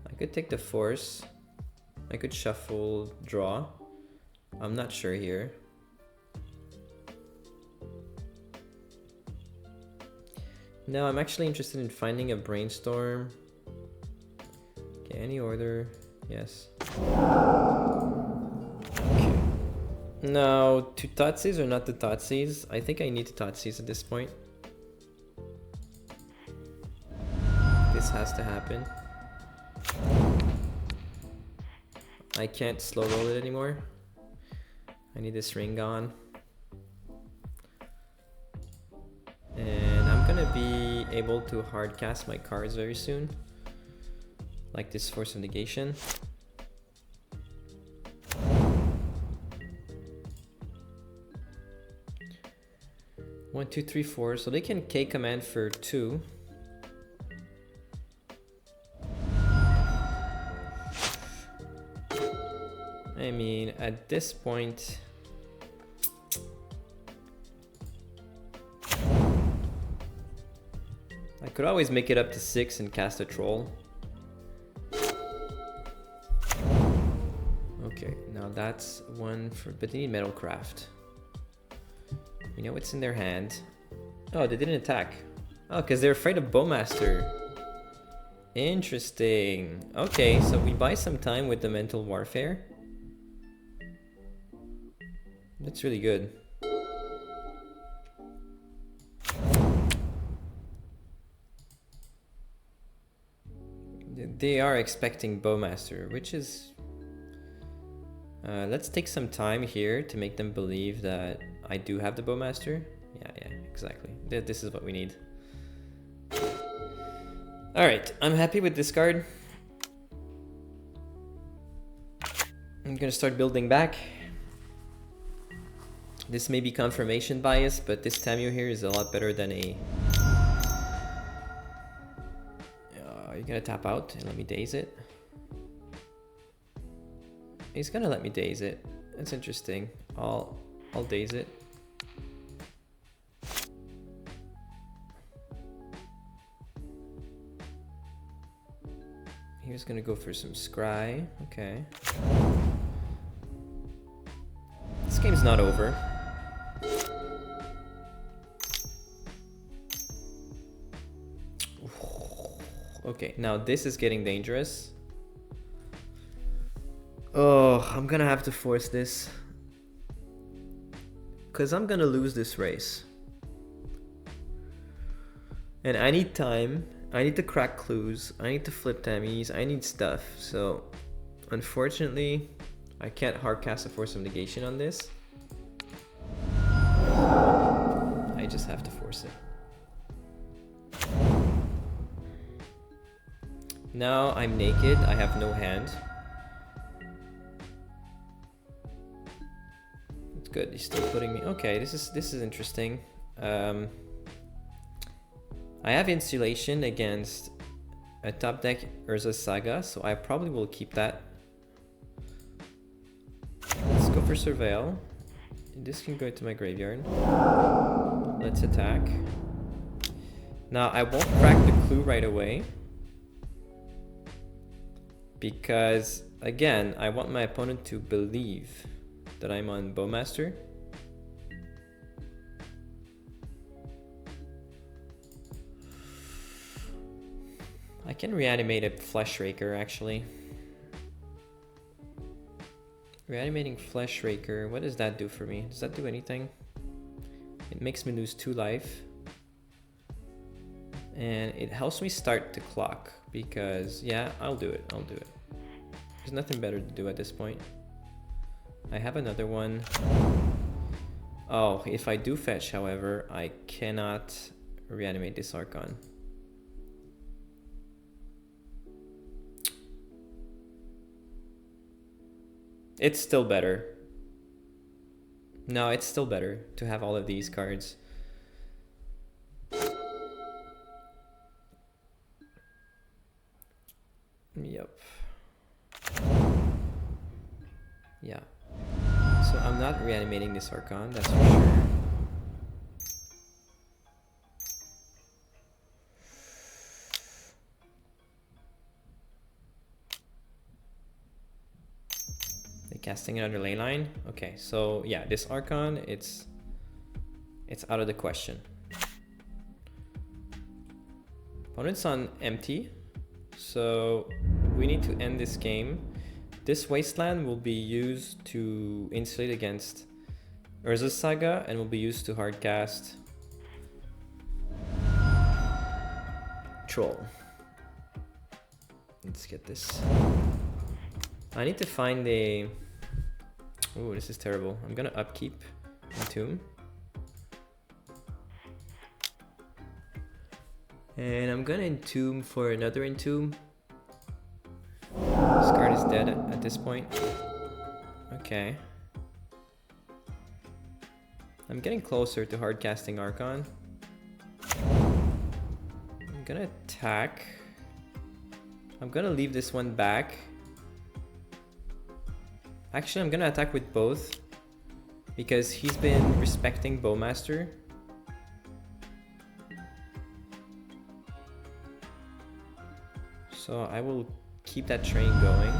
I could take the force. I could shuffle, draw. I'm not sure here. No, I'm actually interested in finding a brainstorm. Okay, any order? Yes. Okay. Now, to Thoughtseize or not to Thoughtseize? I think I need to Thoughtseize at this point. This has to happen. I can't slow roll it anymore. I need this ring gone. And I'm gonna be able to hard cast my cards very soon. Like this Force of Negation. One, two, three, four. So they can K command for 2. I mean, at this point, I could always make it up to 6 and cast a troll. Okay, now that's one for, but they need Metalcraft. You know what's in their hand? Oh, they didn't attack. Oh, because they're afraid of Bowmaster. Interesting. Okay, so we buy some time with the mental warfare. That's really good. They are expecting Bowmaster, which is... let's take some time here to make them believe that I do have the Bowmaster. Yeah, exactly. This is what we need. Alright, I'm happy with this card. I'm gonna start building back. This may be confirmation bias, but this Tamio here is a lot better than a... you're gonna tap out and let me daze it. He's gonna let me daze it. That's interesting. I'll daze it. He was gonna go for some scry. Okay. This game's not over. Okay, now this is getting dangerous. Oh, I'm gonna have to force this. Because I'm gonna lose this race. And I need time. I need to crack clues. I need to flip Tammys. I need stuff. So, unfortunately, I can't hardcast a Force of Negation on this. I just have to force it. Now I'm naked. I have no hand. It's good. He's still putting me. Okay, this is interesting. I have insulation against a top deck Urza Saga, so I probably will keep that. Let's go for Surveil. This can go into my graveyard. Let's attack. Now I won't crack the clue right away. Because, again, I want my opponent to believe that I'm on Bowmaster. I can reanimate a Flesh Raker, actually. Reanimating Flesh Raker, what does that do for me? Does that do anything? It makes me lose 2 life. And it helps me start the clock, because, yeah, I'll do it. There's nothing better to do at this point. I have another one. Oh, if I do fetch, however, I cannot reanimate this Archon. It's still better. No, it's still better to have all of these cards. Yep. Yeah. So I'm not reanimating this Archon, that's for sure. They're casting another ley line. Okay, so yeah, this Archon, it's out of the question. Opponent's on empty. So we need to end this game. This Wasteland will be used to insulate against Urza's Saga and will be used to hardcast Troll. Let's get this. I need to find a... Oh, this is terrible. I'm gonna upkeep Entomb. And I'm gonna Entomb for another Entomb. This card is dead at this point. Okay. I'm getting closer to hardcasting Archon. I'm gonna attack. I'm gonna leave this one back. Actually, I'm gonna attack with both because he's been respecting Bowmaster. So I will keep that train going.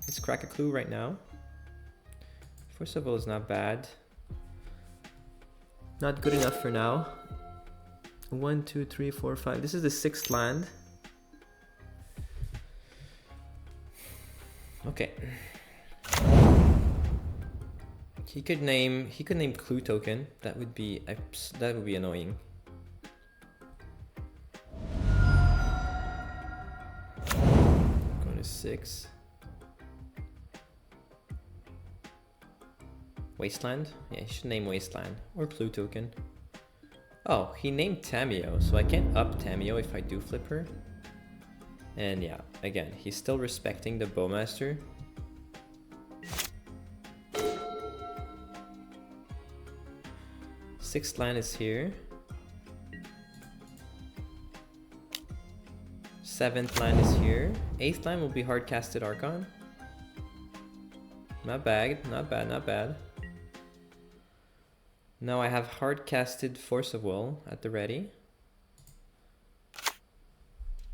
Let's crack a clue right now Force of Will is not bad. Not good enough for now. 1, 2, 3, 4, 5. This is the 6th land. Okay. He could name Clue Token. That would be annoying. Going to 6. Wasteland? Yeah, he should name Wasteland. Or Clue Token. Oh, he named Tamiyo, so I can't up Tamiyo if I do flip her. And yeah, again, he's still respecting the Bowmaster. Sixth land is here. 7th land is here. 8th land will be hard casted Archon. Not bad, not bad, not bad. Now I have hard casted Force of Will at the ready.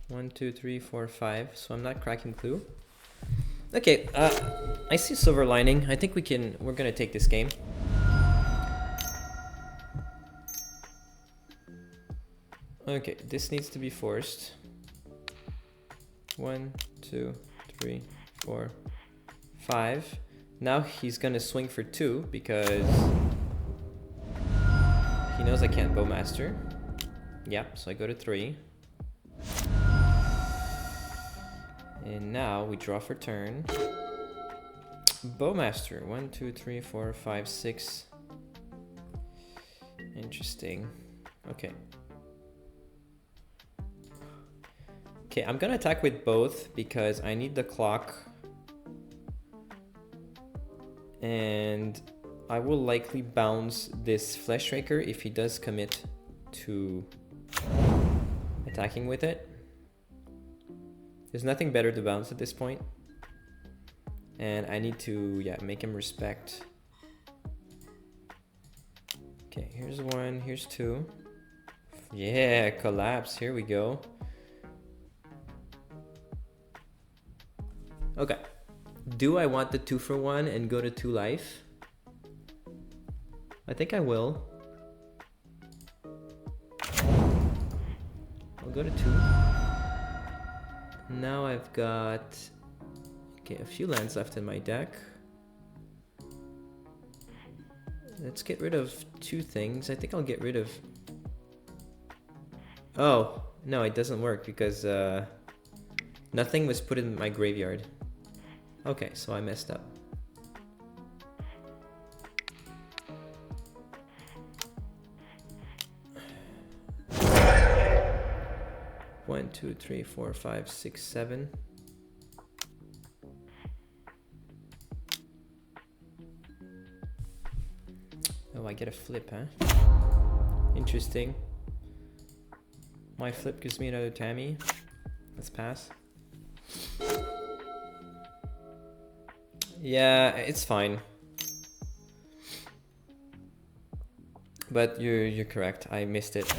1, 2, 3, 4, 5. So I'm not cracking Clue. Okay, I see silver lining. I think we're gonna take this game. Okay, this needs to be forced. 1, 2, 3, 4, 5. Now he's gonna swing for 2 because he knows I can't Bowmaster. Yep, so I go to 3. And now we draw for turn. Bowmaster. 1, 2, 3, 4, 5, 6. Interesting. Okay. Okay, I'm gonna attack with both because I need the clock. And I will likely bounce this Fleshraker if he does commit to attacking with it. There's nothing better to bounce at this point. And I need to, yeah, make him respect. Okay, here's 1, here's 2. Yeah, collapse, here we go. Okay, do I want the 2 for 1 and go to 2 life? I think I will. I'll go to 2. Now I've got, okay, a few lands left in my deck. Let's get rid of 2 things. I think I'll get rid of, oh, no, it doesn't work because nothing was put in my graveyard. Okay, so I messed up. One, 2, 3, 4, 5, 6, 7. Oh, I get a flip, huh? Interesting. My flip gives me another Tammy. Let's pass. Yeah, it's fine. But you're correct. I missed it.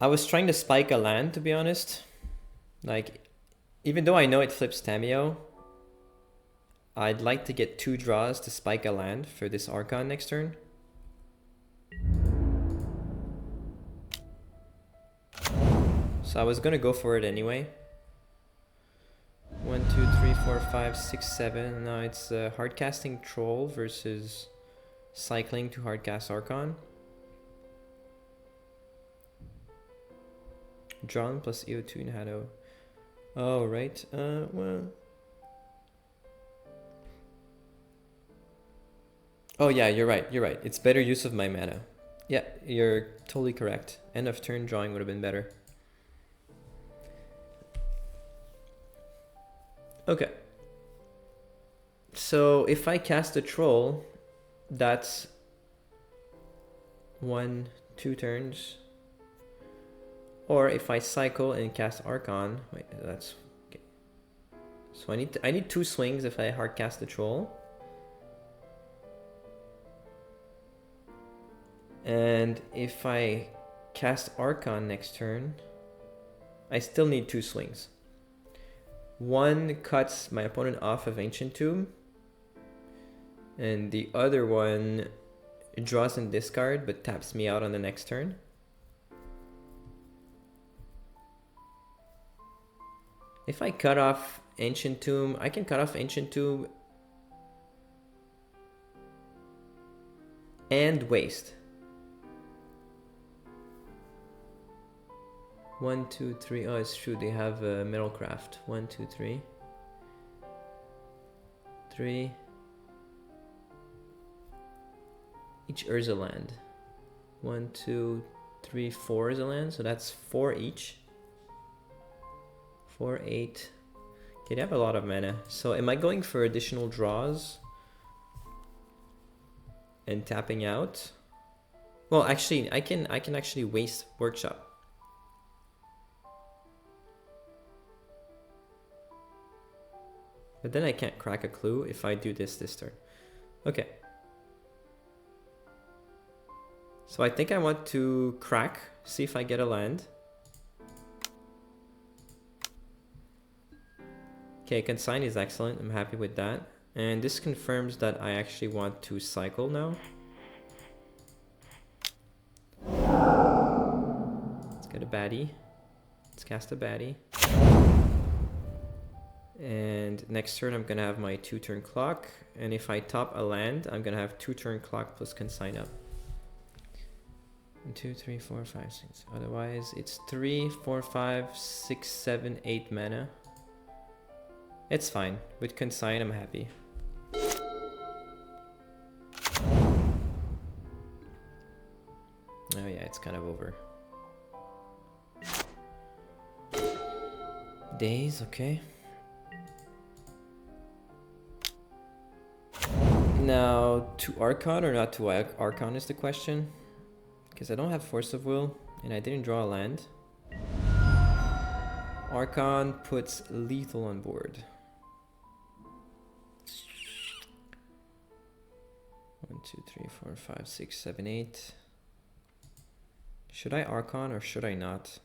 I was trying to spike a land, to be honest. Like, even though I know it flips Tamiyo, I'd like to get 2 draws to spike a land for this Archon next turn. So I was gonna go for it anyway. 1, 2, 3, 4, 5, 6, 7. Now it's hardcasting Troll versus cycling to hardcast Archon. Drawn plus EO2 in Hado. Oh, right. Well. Oh, yeah, you're right. You're right. It's better use of my mana. Yeah, you're totally correct. End of turn drawing would have been better. Okay. So if I cast a troll, that's 1, 2 turns. Or if I cycle and cast Archon, wait, that's okay. So I need 2 swings if I hard cast the troll. And if I cast Archon next turn, I still need 2 swings. One cuts my opponent off of Ancient Tomb, and the other one draws and discard but taps me out on the next turn. If I cut off Ancient Tomb, I can cut off Ancient Tomb and waste. 1, 2, 3. Oh, it's true. They have Metalcraft. 1, 2, 3. 3. Each Urza land. 1, 2, 3, 4 is a land. So that's 4 each. 4, 8. Okay, they have a lot of mana. So am I going for additional draws and tapping out? Well, actually, I can actually waste Workshop. But then I can't crack a clue if I do this turn. Okay. So I think I want to crack, see if I get a land. Okay, consign is excellent. I'm happy with that. And this confirms that I actually want to cycle now. Let's get a baddie. Let's cast a baddie. And next turn I'm gonna have my 2-turn clock. And if I top a land, I'm gonna have 2-turn clock plus consign up. 1, 2, 3, 4, 5, 6. Otherwise, it's 3, 4, 5, 6, 7, 8 mana. It's fine. With consign, I'm happy. Oh yeah, it's kind of over. Days, okay. Now, to Archon or not to Archon is the question. Because I don't have Force of Will, and I didn't draw a land. Archon puts lethal on board. 1, 2, 3, 4, 5, 6, 7, 8. Should I Archon or should I not?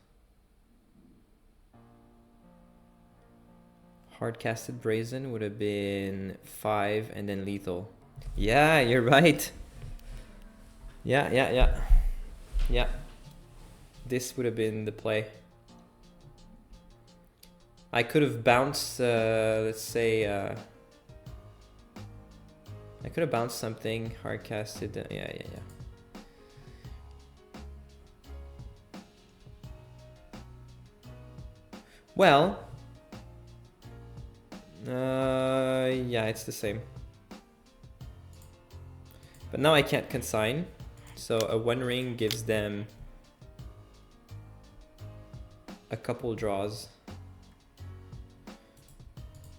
Hard-casted Brazen would have been 5 and then lethal. Yeah, you're right. Yeah. This would have been the play. I could have bounced, let's say, I could have bounced something, hard-casted, yeah. Well, yeah, it's the same. But now I can't consign, so a 1 ring gives them a couple draws.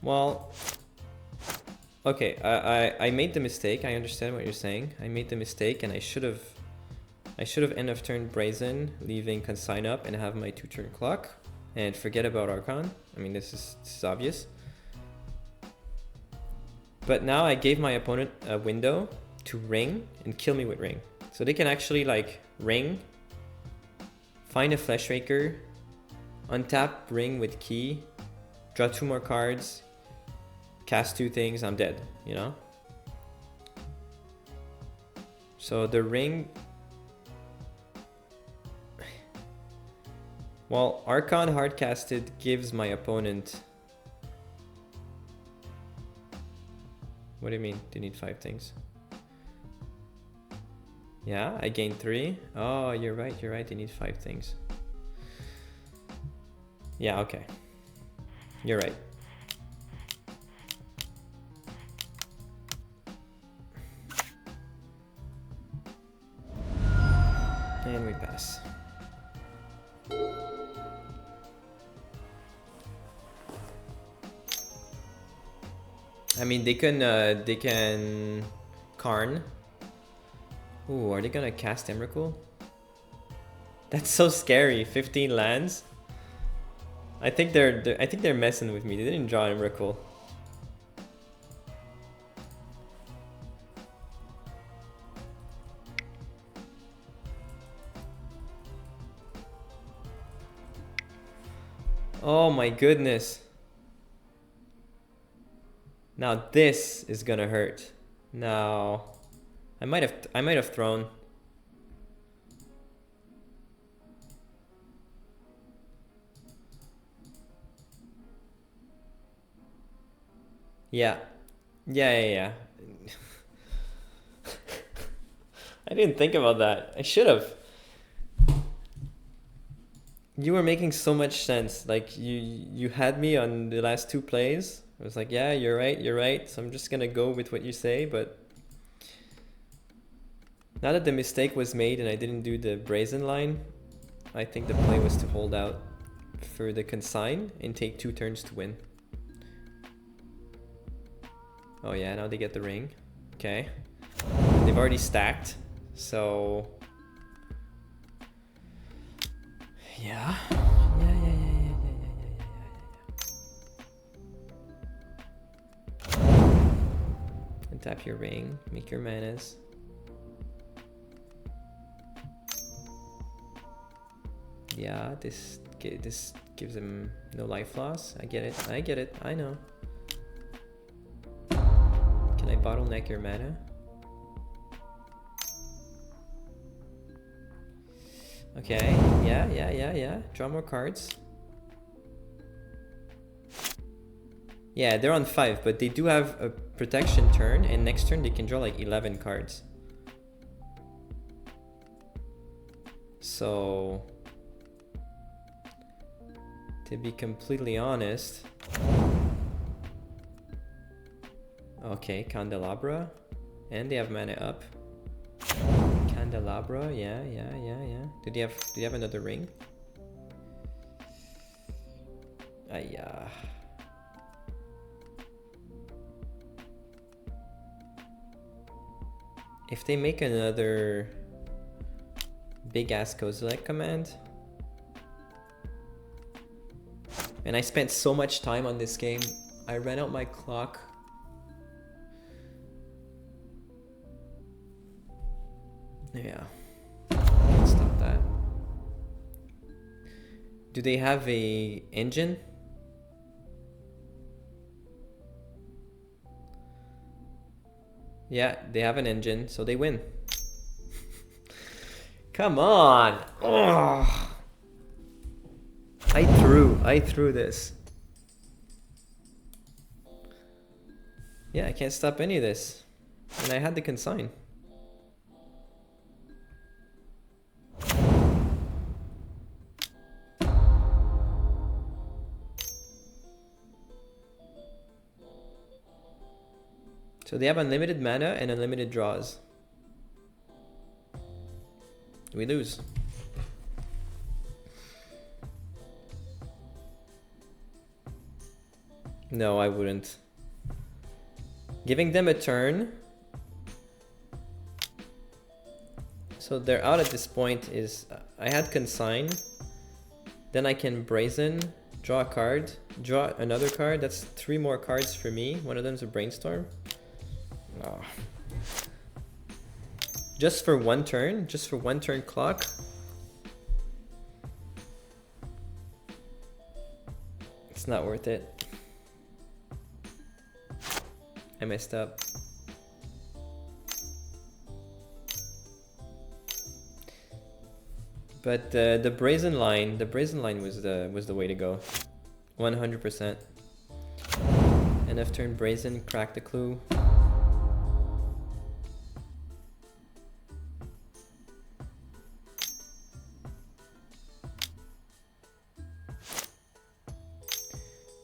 Well, okay, I made the mistake. I understand what you're saying. I made the mistake, and I should have end of turn Brazen, leaving consign up and have my 2-turn clock, and forget about Archon. I mean, this is obvious. But now I gave my opponent a window to ring and kill me with ring. So they can actually like ring, find a Fleshraker, untap ring with key, draw 2 more cards, cast 2 things, I'm dead, you know? So the ring... Well, Archon hardcasted gives my opponent... What do you mean? They need 5 things. Yeah, I gained 3. Oh, you're right, they need 5 things. Yeah, okay. You're right. And we pass. I mean, they can Karn. Ooh, are they gonna cast Emrakul? That's so scary. 15 lands. I think they're messing with me. They didn't draw Emrakul. Oh my goodness. Now this is gonna hurt. Now I might have thrown. Yeah. Yeah. I didn't think about that. I should have. You were making so much sense. Like you had me on the last two plays. I was like, yeah, you're right. So I'm just gonna go with what you say, but now that the mistake was made and I didn't do the brazen line, I think the play was to hold out for the consign and take 2 turns to win. Oh yeah, now they get the ring. Okay. They've already stacked, so yeah. And tap your ring, make your manas. Yeah, this gives him no life loss. I get it, I know. Can I bottleneck your mana? Okay, yeah. Draw more cards. Yeah, they're on 5, but they do have a protection turn, and next turn they can draw like 11 cards. So, to be completely honest, okay, Candelabra, and they have mana up. Candelabra, yeah. Do they have another ring? Yeah. If they make another big ass Kozilek command, and I spent so much time on this game, I ran out my clock. Yeah, can't stop that. Do they have a engine? Yeah, they have an engine, so they win. Come on! Oh. I threw this. Yeah, I can't stop any of this. And I had the consign. So they have unlimited mana and unlimited draws. We lose. No, I wouldn't. Giving them a turn. So they're out at this point is, I had consign. Then I can brazen, draw a card, draw another card. That's 3 more cards for me. One of them's a brainstorm. Oh. Just for one turn clock. It's not worth it. I messed up. But the brazen line was the way to go. 100%. Enough turn brazen, crack the clue.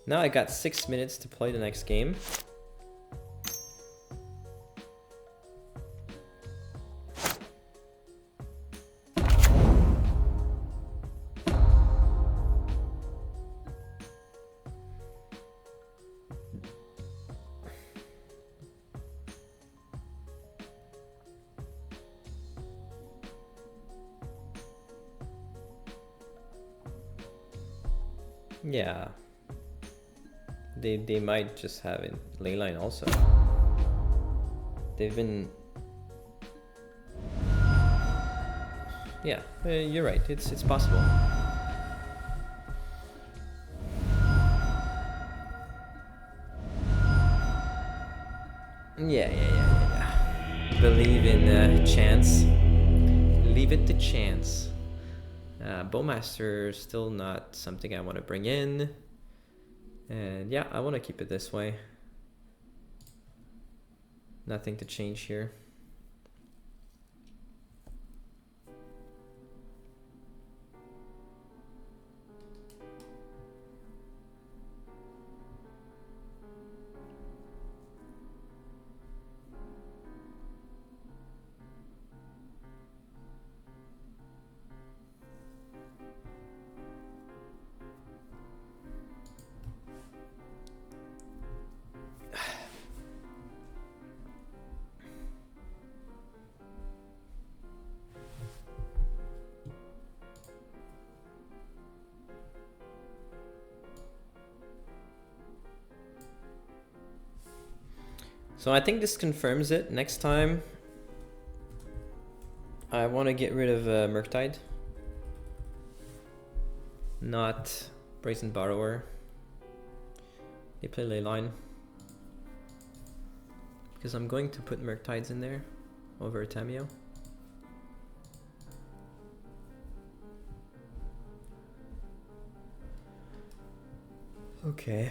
Now I got 6 minutes to play the next game. Yeah. They might just have a leyline also. They've been... Yeah, you're right. It's possible. believe in chance. Leave it to chance. Bowmaster still not something I want to bring in. And yeah, I want to keep it this way. Nothing to change here. So I think this confirms it. Next time, I want to get rid of Murktide. Not Brazen Borrower. They play Leyline. Because I'm going to put Murktides in there over Tamio. Okay.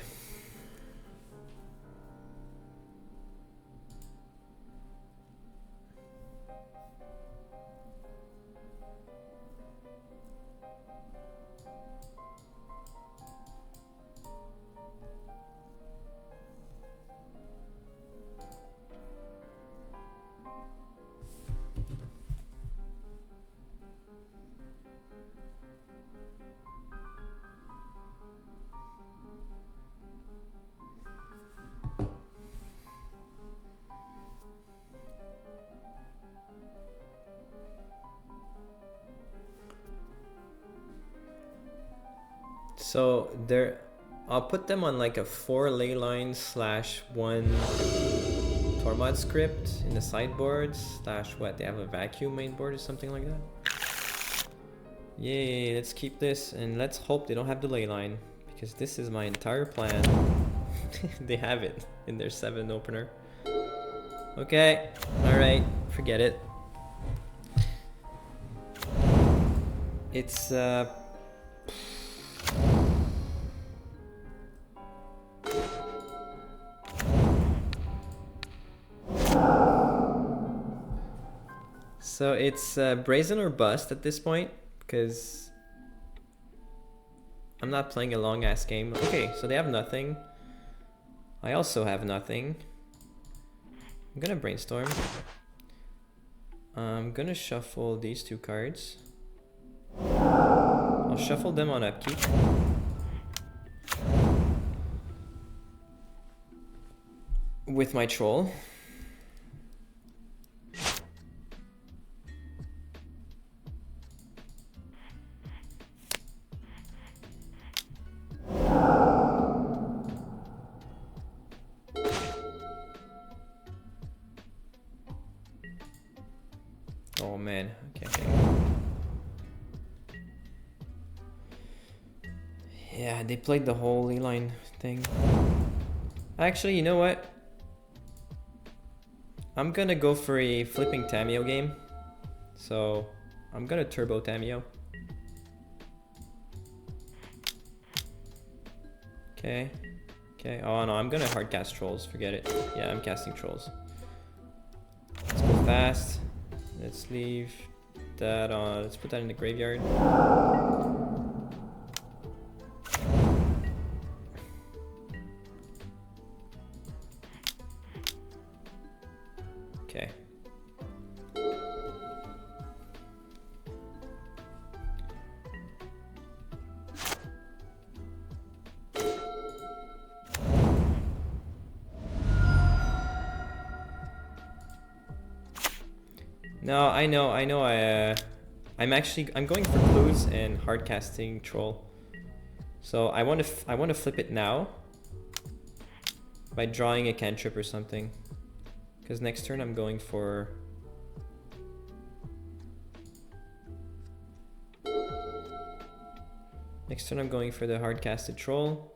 So there, I'll put them on like a 4 leyline / 1 Tormod script in the sideboard / what? They have a vacuum main board or something like that. Yay, let's keep this and let's hope they don't have the leyline because this is my entire plan. They have it in their 7 opener. Okay, alright, forget it. It's so it's Brazen or Bust at this point, because I'm not playing a long ass game. Okay, so they have nothing. I also have nothing. I'm gonna brainstorm. I'm gonna shuffle these 2 cards. I'll shuffle them on upkeep. With my troll. Oh man, okay. Yeah, they played the whole leyline thing. Actually, you know what? I'm gonna go for a flipping Tamio game. So, I'm gonna turbo Tamio. Okay. Okay. Oh no, I'm gonna hard cast trolls. Forget it. Yeah, I'm casting trolls. Let's go fast. Let's leave that on. Let's put that in the graveyard. Okay. No, I know. I'm going for clues and hard casting troll. So I want to flip it now by drawing a cantrip or something. Because next turn I'm going for the hard casted troll.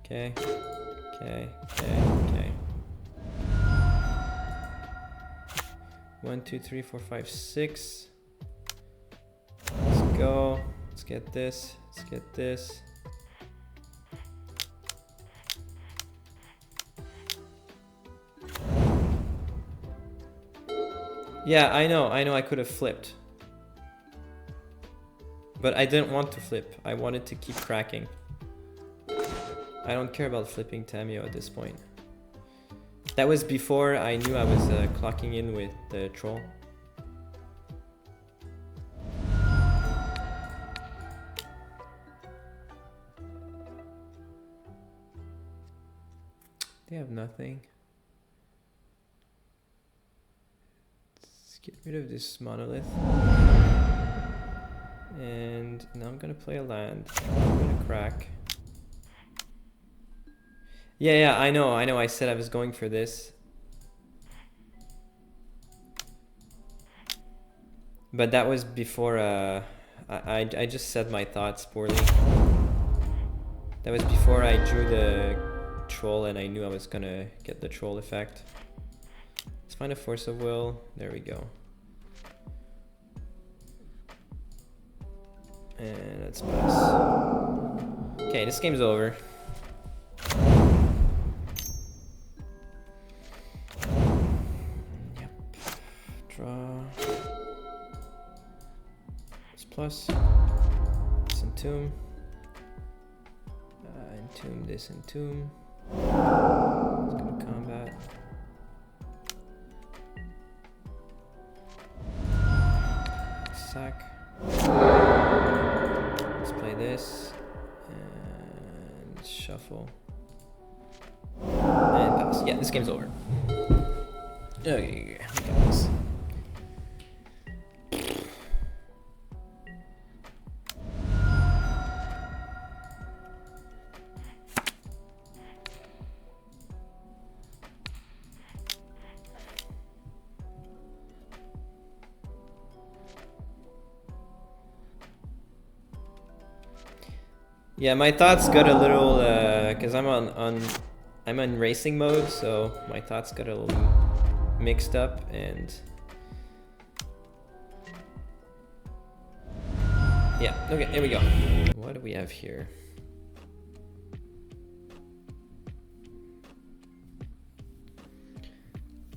Okay. Okay. Okay. Okay. 1, 2, 3, 4, 5, 6. Let's go. Let's get this. Let's get this. Yeah, I know I could have flipped. But I didn't want to flip. I wanted to keep cracking. I don't care about flipping Tamiyo at this point. That was before I knew I was clocking in with the troll. They have nothing. Let's get rid of this monolith. And now I'm gonna play a land. I'm gonna crack. Yeah, I know. I said I was going for this. But that was before, I just said my thoughts poorly. That was before I drew the troll and I knew I was gonna get the troll effect. Let's find a force of will. There we go. And let's pass. Okay, this game's over. Yep. Draw. This plus. This entomb. Entomb this entomb. Let's go to combat. Sack. Let's play this and shuffle and pass. Yeah, this game's over. Okay, look at this. Yeah, my thoughts got a little because I'm on racing mode, so my thoughts got a little mixed up and yeah. Okay, here we go. What do we have here?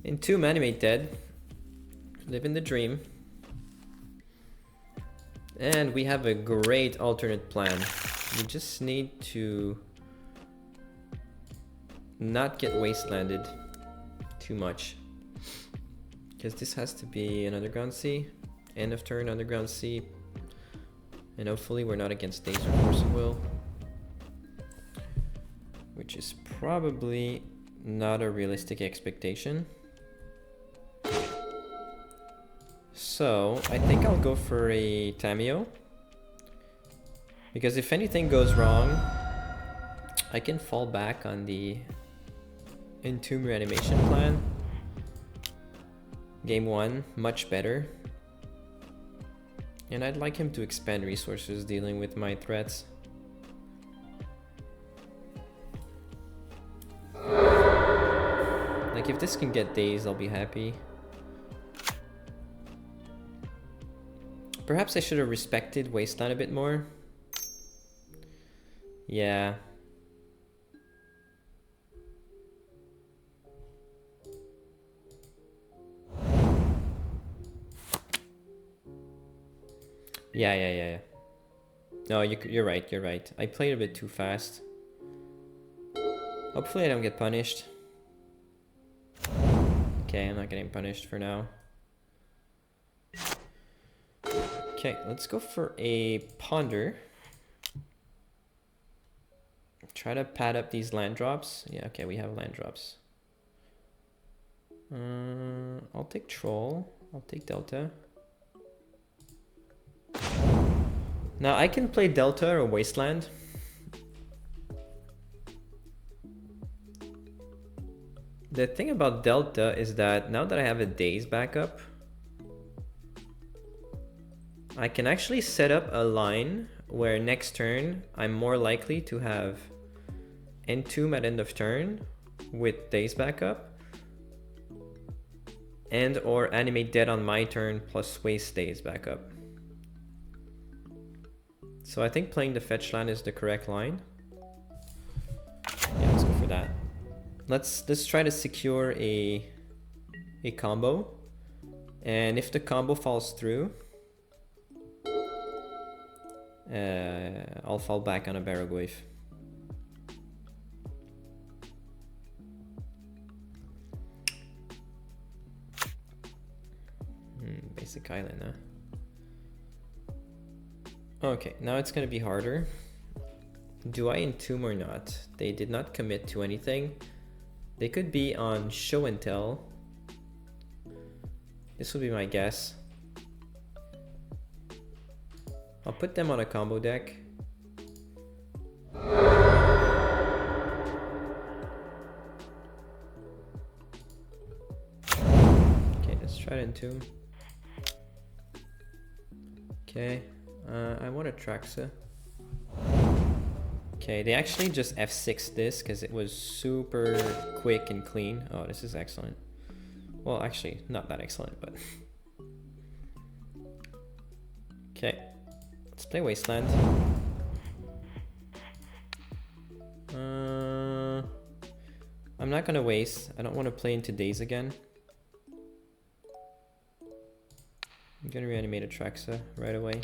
Entomb animate dead. Living the dream. And we have a great alternate plan. We just need to not get wastelanded too much. Because this has to be an underground sea. End of turn, underground sea. And hopefully we're not against Days or Force of Will. Which is probably not a realistic expectation. So, I think I'll go for a Tamiyo. Because if anything goes wrong, I can fall back on the Entomb reanimation plan. Game 1, much better. And I'd like him to expand resources dealing with my threats. Like if this can get Days, I'll be happy. Perhaps I should have respected Wasteland a bit more. Yeah. Yeah. No, you're right. I played a bit too fast. Hopefully I don't get punished. Okay, I'm not getting punished for now. Okay, let's go for a Ponder. Try to pad up these land drops. Yeah, okay, we have land drops. I'll take Troll. I'll take Delta. Now I can play Delta or Wasteland. The thing about Delta is that now that I have a Days backup, I can actually set up a line where next turn I'm more likely to have Entomb at end of turn with Days backup And or animate dead on my turn plus waste stays back up. So I think playing the fetch land is the correct line. Yeah, let's go for that. Let's try to secure a combo. And if the combo falls through, I'll fall back on a barrel wave. Basic island, huh? Okay, now it's gonna be harder. Do I entomb or not? They did not commit to anything. They could be on show and tell. This would be my guess. I'll put them on a combo deck. Okay, let's try to entomb. Okay, I want a Traxa. Okay, they actually just F6 this because it was super quick and clean. Oh, this is excellent. Well, actually, not that excellent, but... Okay, let's play Wasteland. I'm not gonna waste. I don't want to play into Daze again. I'm gonna reanimate a Traxa right away.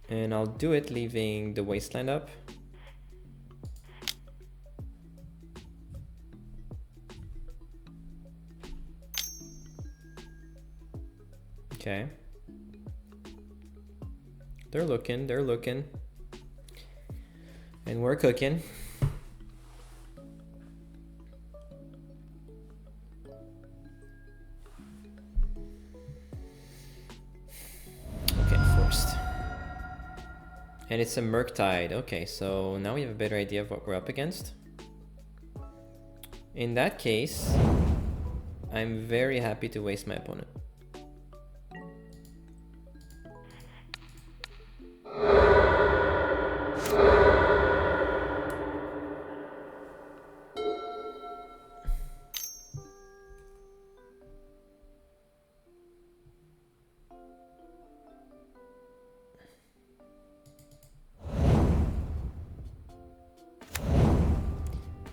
And I'll do it leaving the Wasteland up. Okay. They're looking. And we're cooking. And it's a Murktide. Okay, so now we have a better idea of what we're up against. In that case, I'm very happy to waste my opponent.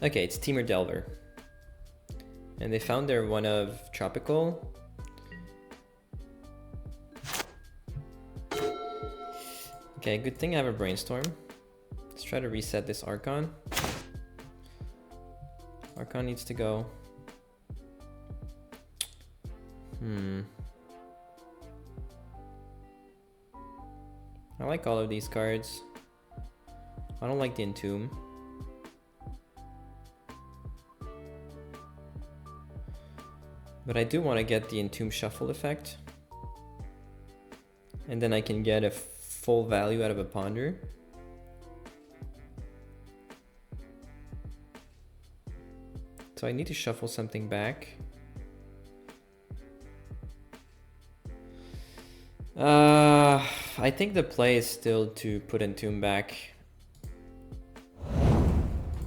Okay, it's Teamer Delver. And they found their one of Tropical. Okay, good thing I have a Brainstorm. Let's try to reset this Archon. Archon needs to go. I like all of these cards. I don't like the Entomb. But I do want to get the Entomb Shuffle effect. And then I can get a full value out of a Ponder. So I need to shuffle something back. I think the play is still to put Entomb back.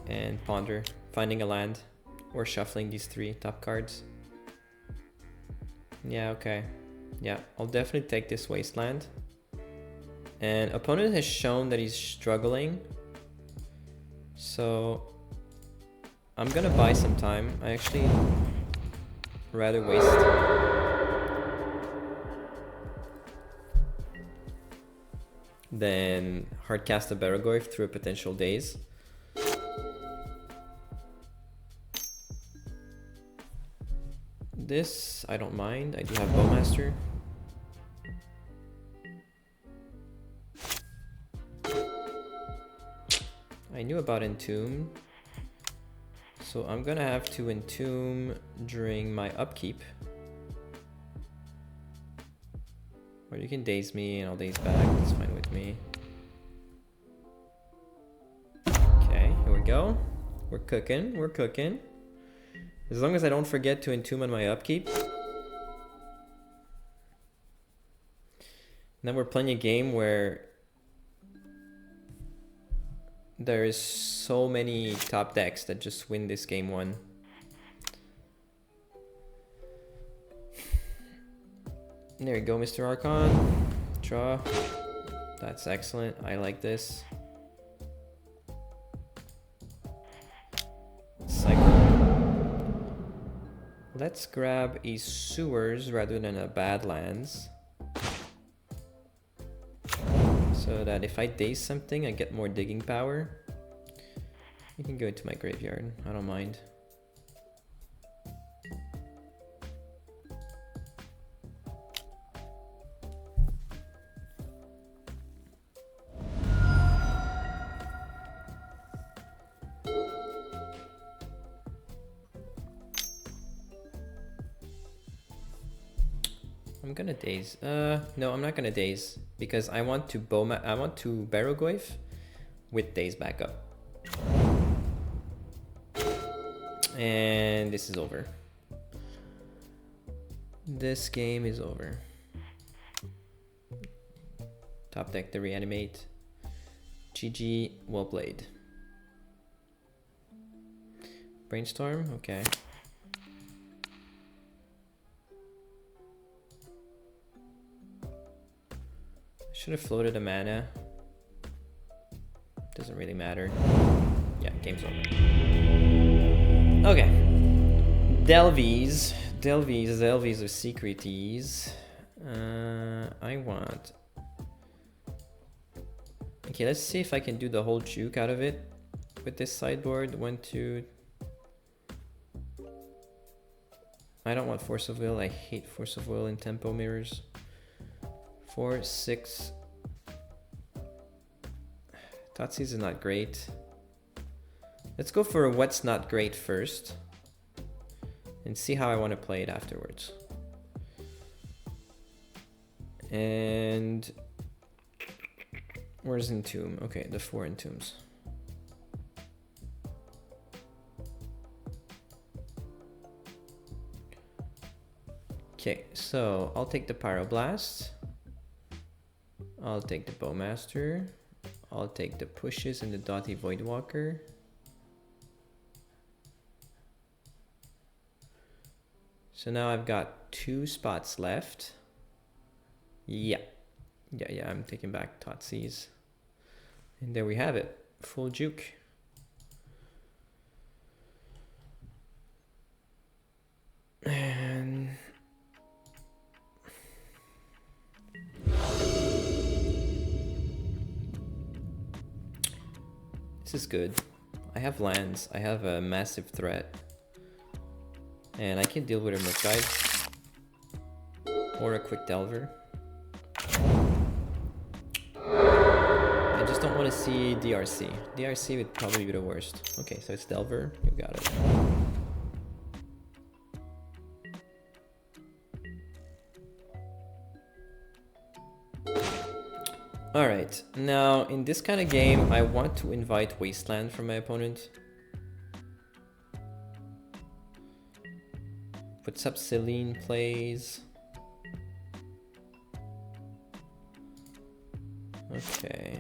And Ponder, finding a land. Or shuffling these three top cards. Yeah, okay. Yeah, I'll definitely take this Wasteland. And opponent has shown that he's struggling. So I'm gonna buy some time. I actually rather waste. Than hardcast a Baragoyf through a potential Daze. This, I don't mind. I do have Bowmaster. I knew about Entomb. So I'm gonna have to Entomb during my upkeep. Or you can Daze me and I'll Daze back. That's fine with me. Okay, here we go. We're cooking, we're cooking. As long as I don't forget to Entomb on my upkeep. Now we're playing a game where there's so many top decks that just win this game one. There you go, Mr. Archon. Draw. That's excellent. I like this. Cycle. Let's grab a sewers rather than a badlands. So that if I daze something, I get more digging power. You can go into my graveyard. I don't mind. I'm gonna daze. No, I'm not gonna daze because I want to I want to Barrogoyf with daze back up. And this is over. This game is over. Top deck the reanimate. GG, well played. Brainstorm, okay. Should have floated a mana. Doesn't really matter. Yeah, game's over. Okay. Delvies of Secreties. I want... Okay, let's see if I can do the whole juke out of it with this sideboard. 1, 2... I don't want Force of Will. I hate Force of Will in tempo mirrors. 4, 6. Thoughtseize is not great. Let's go for what's not great first. And see how I want to play it afterwards. And... where's Entomb? Okay, the 4 Entombs. Okay, so I'll take the Pyroblast. I'll take the Bowmaster. I'll take the pushes and the Doughty Voidwalker. So now I've got 2 spots left. Yeah, I'm taking back Thoughtseize. And there we have it, full juke. And... this is good. I have lands. I have a massive threat. And I can deal with a Murkguide. Or a Quick Delver. I just don't want to see DRC. DRC would probably be the worst. Okay, so it's Delver. You got it. Alright, now in this kind of game, I want to invite Wasteland from my opponent. What's up, Celine plays? Okay.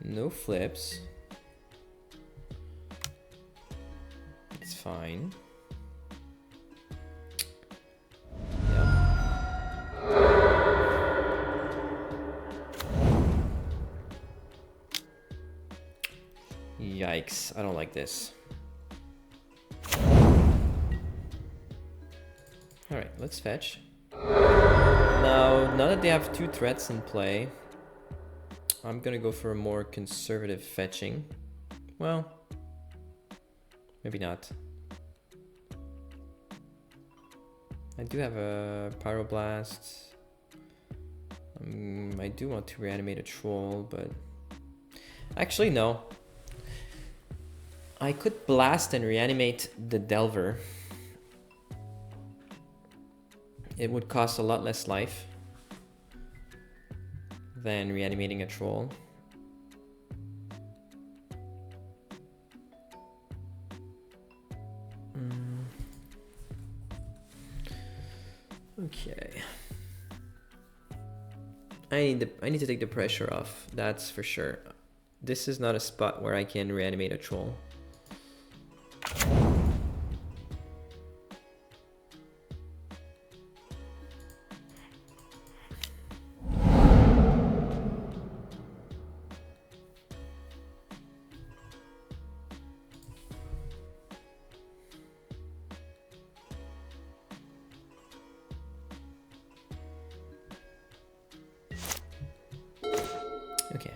No flips. It's fine. Yikes, I don't like this. Alright, let's fetch. Now that they have 2 threats in play, I'm gonna go for a more conservative fetching. Well, maybe not. I do have a Pyroblast. I do want to reanimate a troll, but... actually, no. I could blast and reanimate the Delver. It would cost a lot less life than reanimating a troll. Okay. I need to take the pressure off, that's for sure. this is not a spot where I can reanimate a troll. Okay.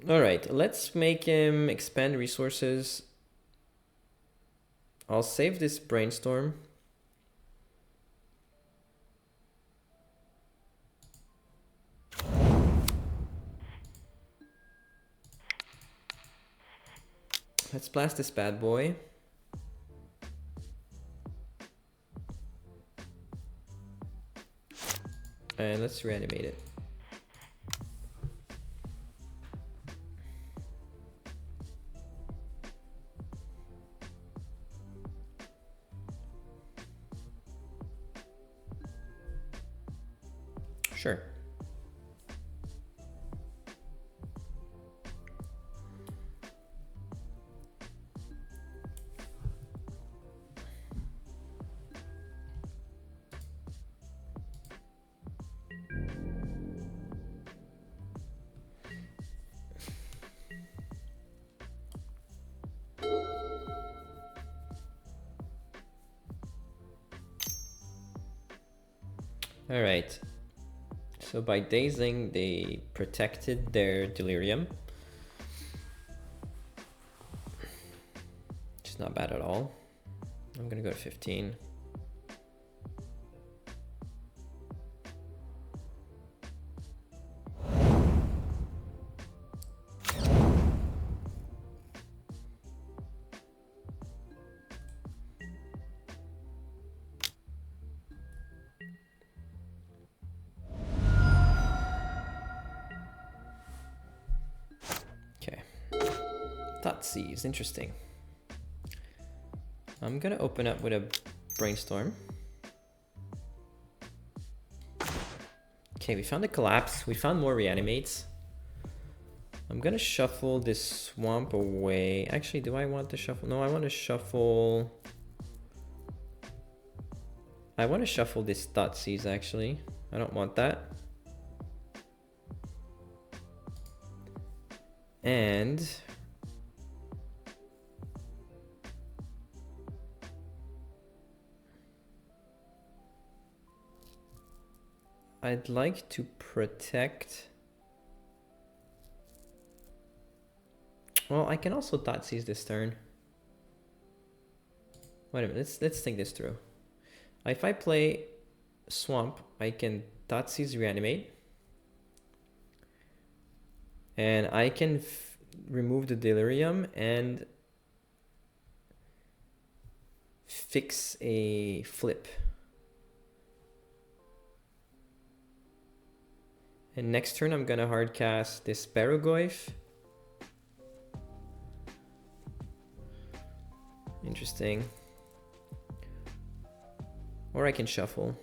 All right, let's make him expand resources. I'll save this brainstorm. Let's blast this bad boy. And let's reanimate it. Sure. All right. So by dazing, they protected their delirium. Which is not bad at all. I'm gonna go to 15. Thoughtseize, interesting. I'm gonna open up with a brainstorm. Okay, we found a collapse. We found more reanimates. I'm gonna shuffle this swamp away. Actually, do I want to shuffle? No, I want to shuffle. I want to shuffle this Thoughtseize, actually. I don't want that. And I'd like to protect. Well, I can also Thoughtseize this turn. Wait a minute, let's think this through. If I play Swamp, I can Thoughtseize Reanimate. And I can remove the Delirium and fix a flip. And next turn, I'm gonna hardcast this Barrogoyf. Interesting. Or I can shuffle.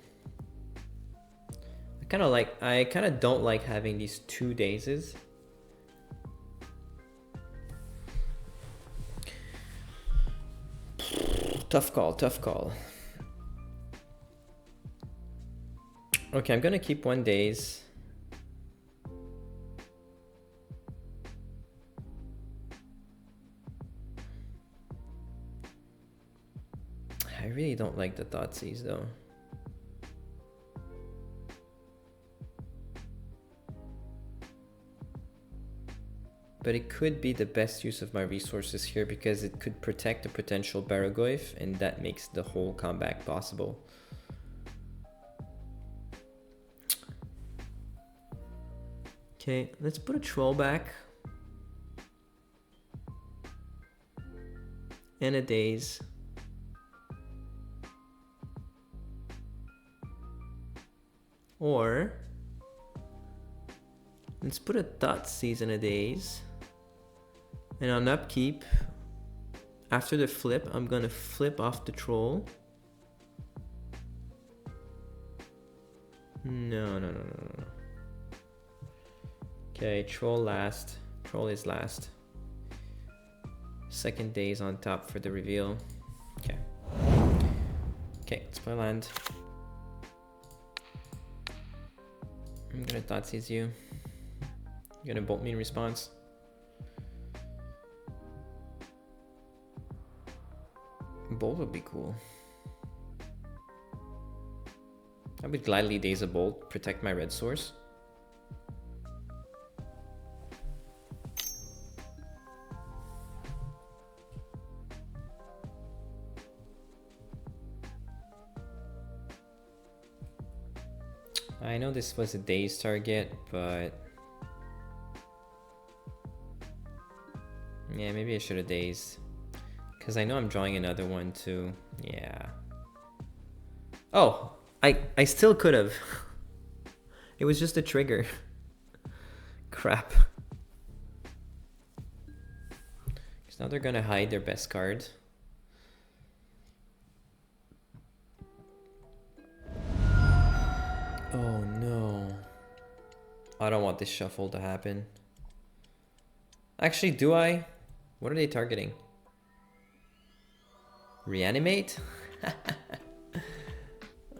I kind of don't like having these two dazes. Tough call, tough call. Okay, I'm gonna keep one daze. I really don't like the Thoughtseize though. But it could be the best use of my resources here because it could protect a potential Barrogoyf and that makes the whole comeback possible. Okay, let's put a troll back. And a daze. Or let's put a Thoughtseize in a daze. And on upkeep, after the flip, I'm gonna flip off the troll. No, no, no, no, no. Okay, troll last. Troll is last. Second day is on top for the reveal. Okay. Okay, let's play land. I'm gonna thought seize you. You're gonna bolt me in response. Bolt would be cool. I would gladly daze a bolt, protect my red source. I know this was a daze target, but yeah, maybe I should have dazed. Because I know I'm drawing another one too. Yeah. Oh, I still could have. It was just a trigger. Crap. Because now they're gonna hide their best card. Oh no. I don't want this shuffle to happen. Actually, do I? What are they targeting? Reanimate?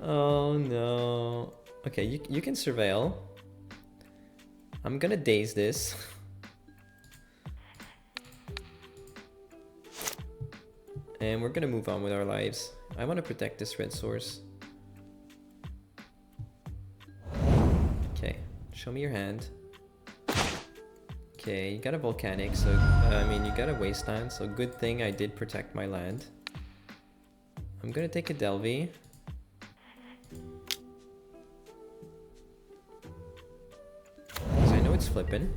Oh no. Okay, you can surveil. I'm gonna daze this. And we're gonna move on with our lives. I want to protect this red source. Okay, show me your hand. Okay, you got a volcanic, so I mean you got a wasteland, so good thing I did protect my land. I'm gonna take a Delvey. Because I know it's flipping.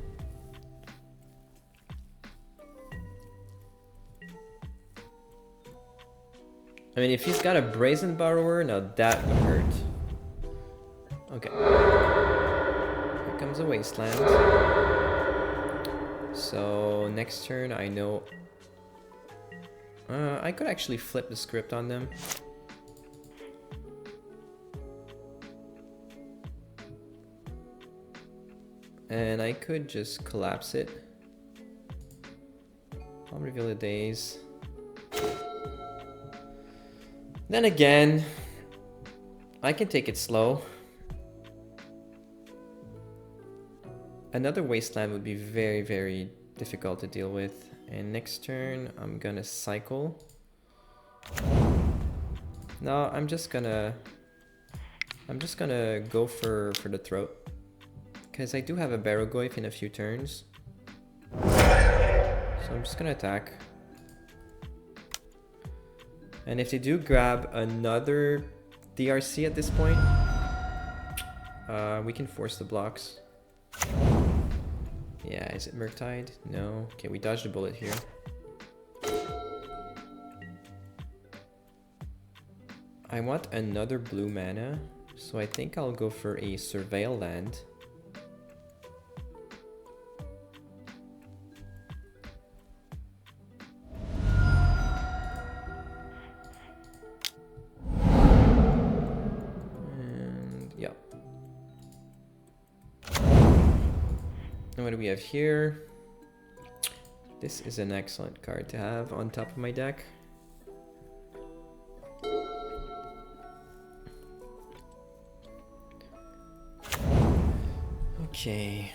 I mean, if he's got a Brazen Borrower, now that would hurt. Okay. Here comes a wasteland. So next turn, I know I could actually flip the script on them. And I could just collapse it. I'll reveal the days. Then again, I can take it slow. Another wasteland would be very, very difficult to deal with. And next turn, I'm gonna cycle. No, I'm just gonna go for the throat. Because I do have a Barrogoyf in a few turns. So I'm just gonna attack. And if they do grab another DRC at this point, we can force the blocks. Yeah, is it Murktide? No. Okay, we dodged a bullet here. I want another blue mana, so I think I'll go for a Surveil land. What do we have here? This is an excellent card to have on top of my deck. Okay.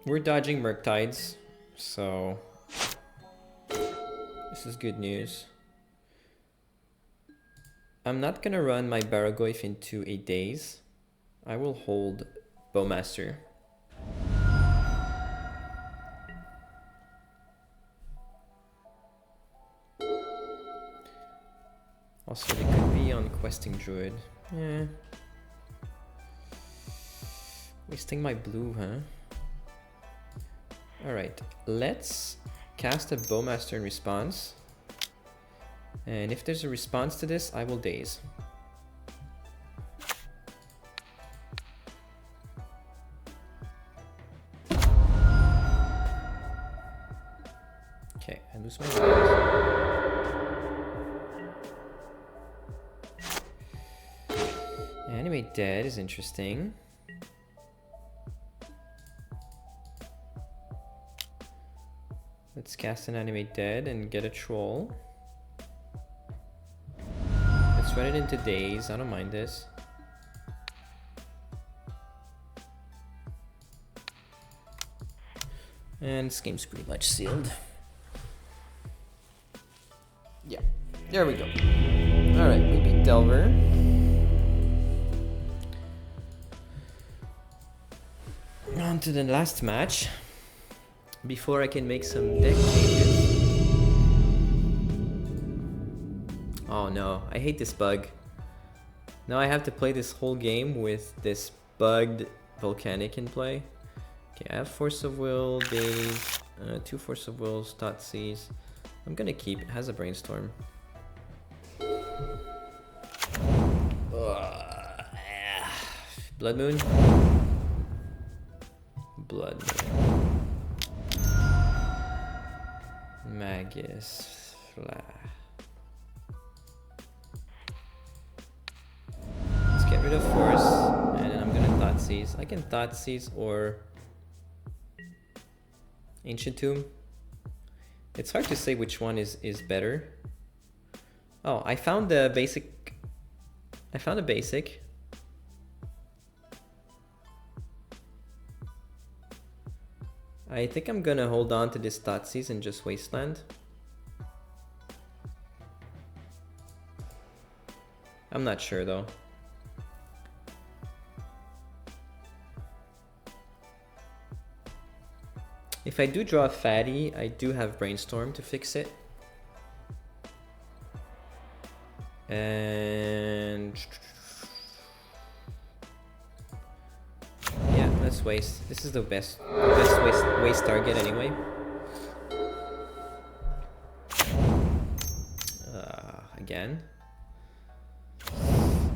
We're dodging Murktides, so this is good news. I'm not gonna run my Barrogoyf into a daze. I will hold Bowmaster. Also, they could be on Questing Druid. Yeah. Wasting my blue, huh? Alright, let's cast a Bowmaster in response. And if there's a response to this, I will daze. Okay, I lose my land. Animate Dead is interesting. Let's cast an Animate Dead and get a troll. Let's run it into Daze. I don't mind this. And this game's pretty much sealed. Yeah, there we go. Alright, we beat Delver. On to the last match. Before I can make some deck changes. Oh no, I hate this bug. Now I have to play this whole game with this bugged Volcanic in play. Okay, I have Force of Will, Daze, 2 Force of Wills, Thoughtseize. I'm gonna keep, it has a Brainstorm. Blood Moon? Blood Moon. Magus. Let's get rid of Force, and then I'm gonna Thoughtseize. I can Thoughtseize or Ancient Tomb. It's hard to say which one is better. Oh, I found the basic. I found a basic. I think I'm gonna hold on to this Thoughtseize and just Wasteland. I'm not sure though. If I do draw a fatty, I do have Brainstorm to fix it. And yeah, let's waste. This is the best waste target anyway. Again.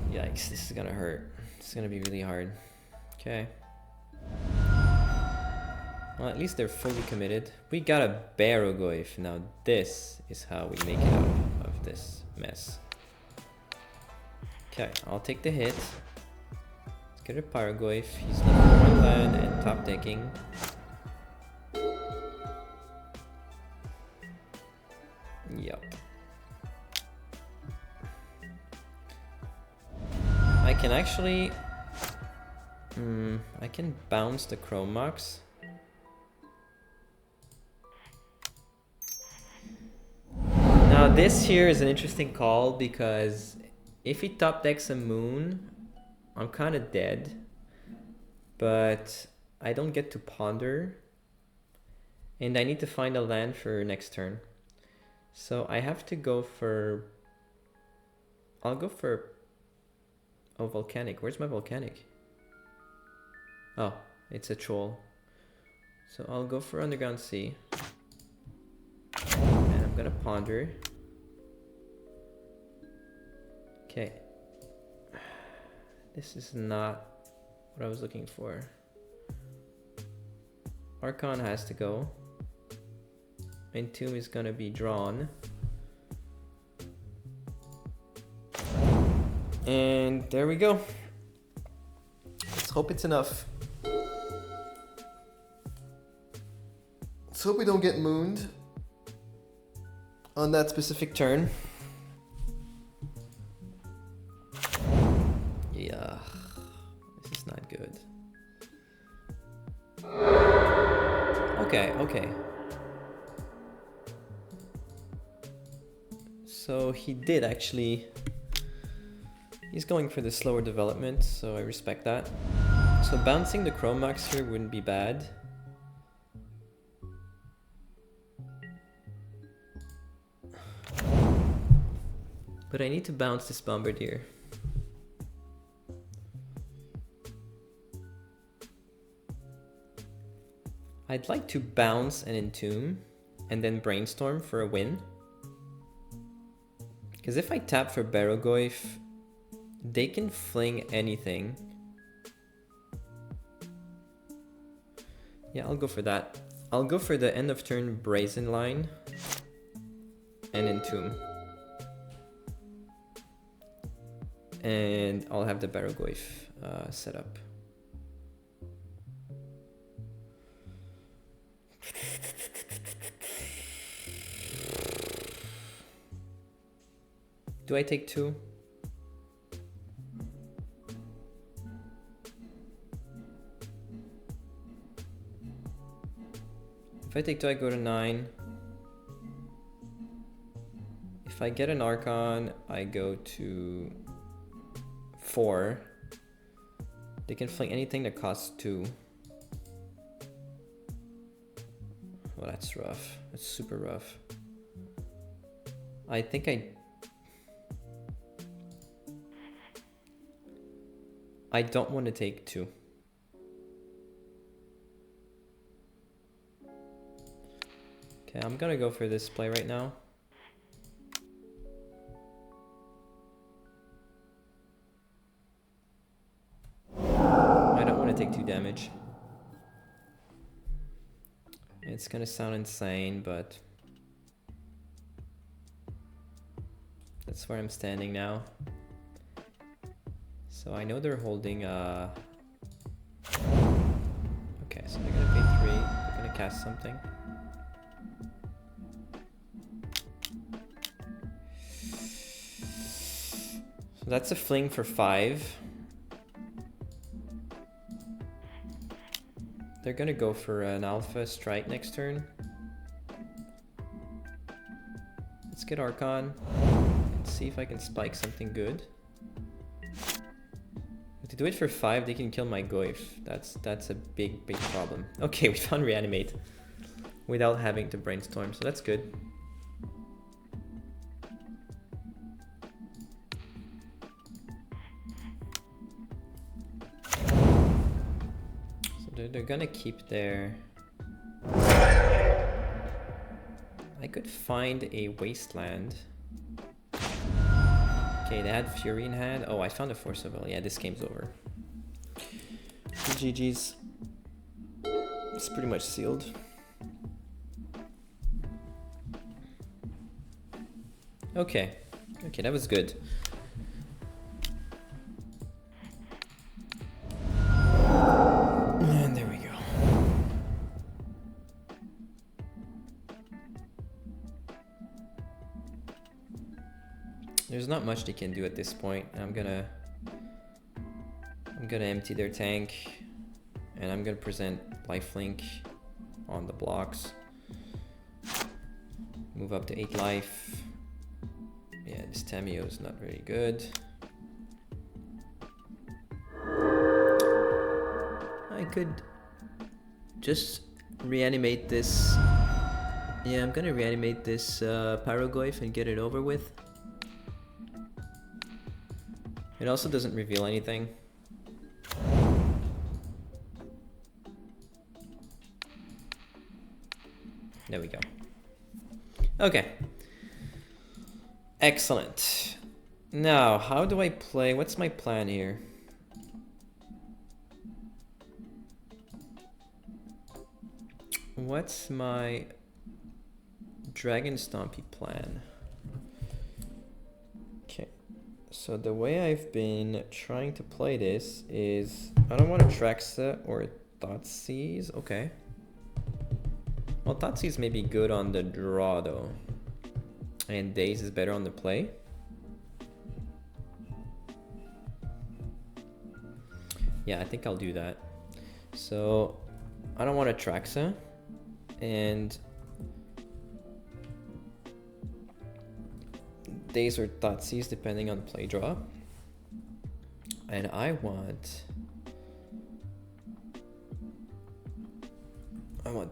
Yikes, this is gonna hurt. This is gonna be really hard. Okay. Well, at least they're fully committed. We got a Barogoyf. Now this is how we make it out of this mess. Okay, I'll take the hit. Let's get a Pyrogoyf. He's left one land and top decking. Yup. I can actually... I can bounce the Chrome Mox. Now this here is an interesting call because if he top decks a Moon, I'm kind of dead, but I don't get to ponder and I need to find a land for next turn. So I have to go for, I'll go for, oh, Volcanic. Where's my Volcanic? Oh, it's a troll. So I'll go for Underground Sea. And I'm gonna ponder. Okay. This is not what I was looking for. Archon has to go. Entomb is gonna be drawn. And there we go. Let's hope it's enough. Let's hope we don't get mooned on that specific turn. Yeah, this is not good. Okay. So he did actually, he's going for the slower development, so I respect that. So bouncing the Chrome Mox here wouldn't be bad. But I need to bounce this Bombardier. I'd like to bounce and Entomb and then Brainstorm for a win. Because if I tap for Barogoyf, they can fling anything. Yeah, I'll go for that. I'll go for the end of turn Brazen Line and Entomb. And I'll have the Barogoyf set up. Do I take 2? If I take 2, I go to 9. If I get an Archon, I go to 4. They can fling anything that costs 2. Well, that's rough. That's super rough. I think I don't want to take 2. Okay, I'm gonna go for this play right now. I don't want to take 2 damage. It's gonna sound insane, but that's where I'm standing now. So I know they're holding okay, so they're gonna pay 3, they're gonna cast something. So that's a fling for 5. They're gonna go for an alpha strike next turn. Let's get Archon and see if I can spike something good. If they do it for 5, they can kill my Goyf. That's a big problem. Okay, we found Reanimate without having to brainstorm, so that's good. They're gonna keep their... I could find a wasteland. Okay, they had Fury in hand. Oh, I found a Force of Will. Yeah, this game's over. GG's. It's pretty much sealed. Okay. Okay, that was good. And there we go. There's not much they can do at this point. I'm gonna empty their tank, and I'm gonna present lifelink on the blocks. Move up to 8 life. Yeah, this Tamiyo is not very good. I could just reanimate this. Yeah, I'm gonna reanimate this Paragoyf and get it over with. It also doesn't reveal anything. There we go. Okay. Excellent. Now, how do I play? What's my plan here? What's my Dragon Stompy plan? Okay. So the way I've been trying to play this is I don't want a Traxa or Thoughtseize. Okay. Well, Thoughtseize may be good on the draw though. And Daze is better on the play. Yeah, I think I'll do that. So I don't want a Traxa. And Daze or Thoughtseize depending on the play draw. And I want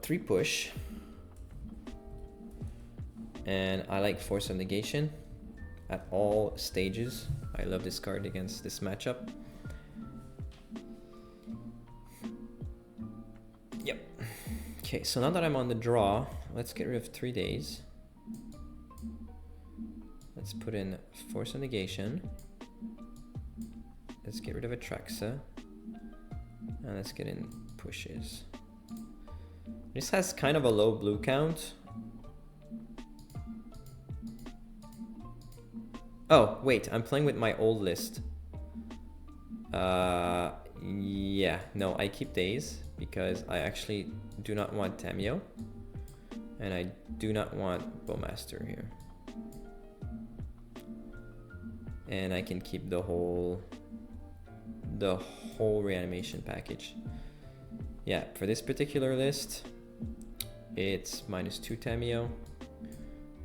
3 push. And I like Force of Negation at all stages. I love this card against this matchup. Yep. Okay, so now that I'm on the draw, let's get rid of 3 Days. Let's put in Force of Negation. Let's get rid of a Traxa. And let's get in pushes. This has kind of a low blue count. Oh, wait, I'm playing with my old list. Yeah, no, I keep days because I actually do not want Tamio. And I do not want Bowmaster here. And I can keep the whole reanimation package. Yeah, for this particular list, it's -2 Tamio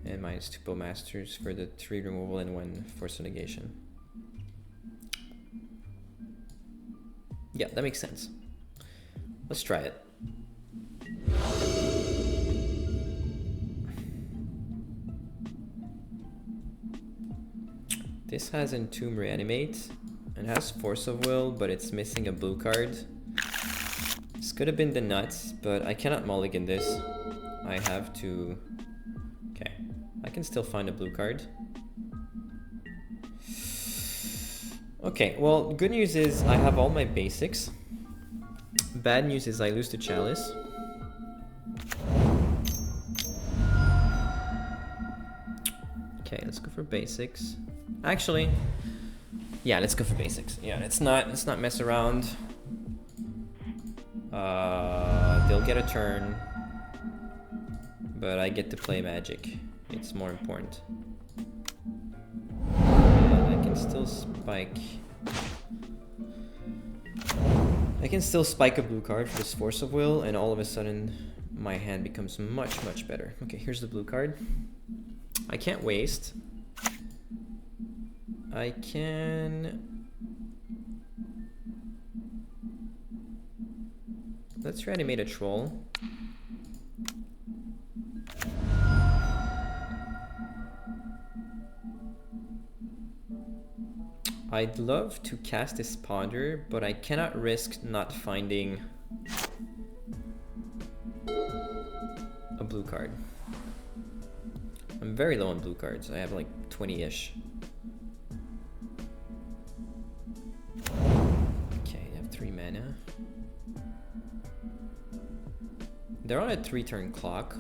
and -2 Bowmasters for the 3 removal and 1 force negation. Yeah, that makes sense. Let's try it. This has Entomb Reanimate and has Force of Will, but it's missing a blue card. This could have been the nuts, but I cannot mulligan this. I have to... Okay, I can still find a blue card. Okay, well, good news is I have all my basics. Bad news is I lose to Chalice. Okay, let's go for basics. Actually, yeah, let's go for basics. Yeah, let's not mess around. They'll get a turn, but I get to play Magic. It's more important. And I can still spike. I can still spike a blue card for this Force of Will, and all of a sudden my hand becomes much, much better. Okay, here's the blue card. I can't waste. I can... Let's reanimate a troll. I'd love to cast this Ponder, but I cannot risk not finding a blue card. I'm very low on blue cards. I have like 20-ish. Okay, I have 3 mana. They're on a 3-turn clock.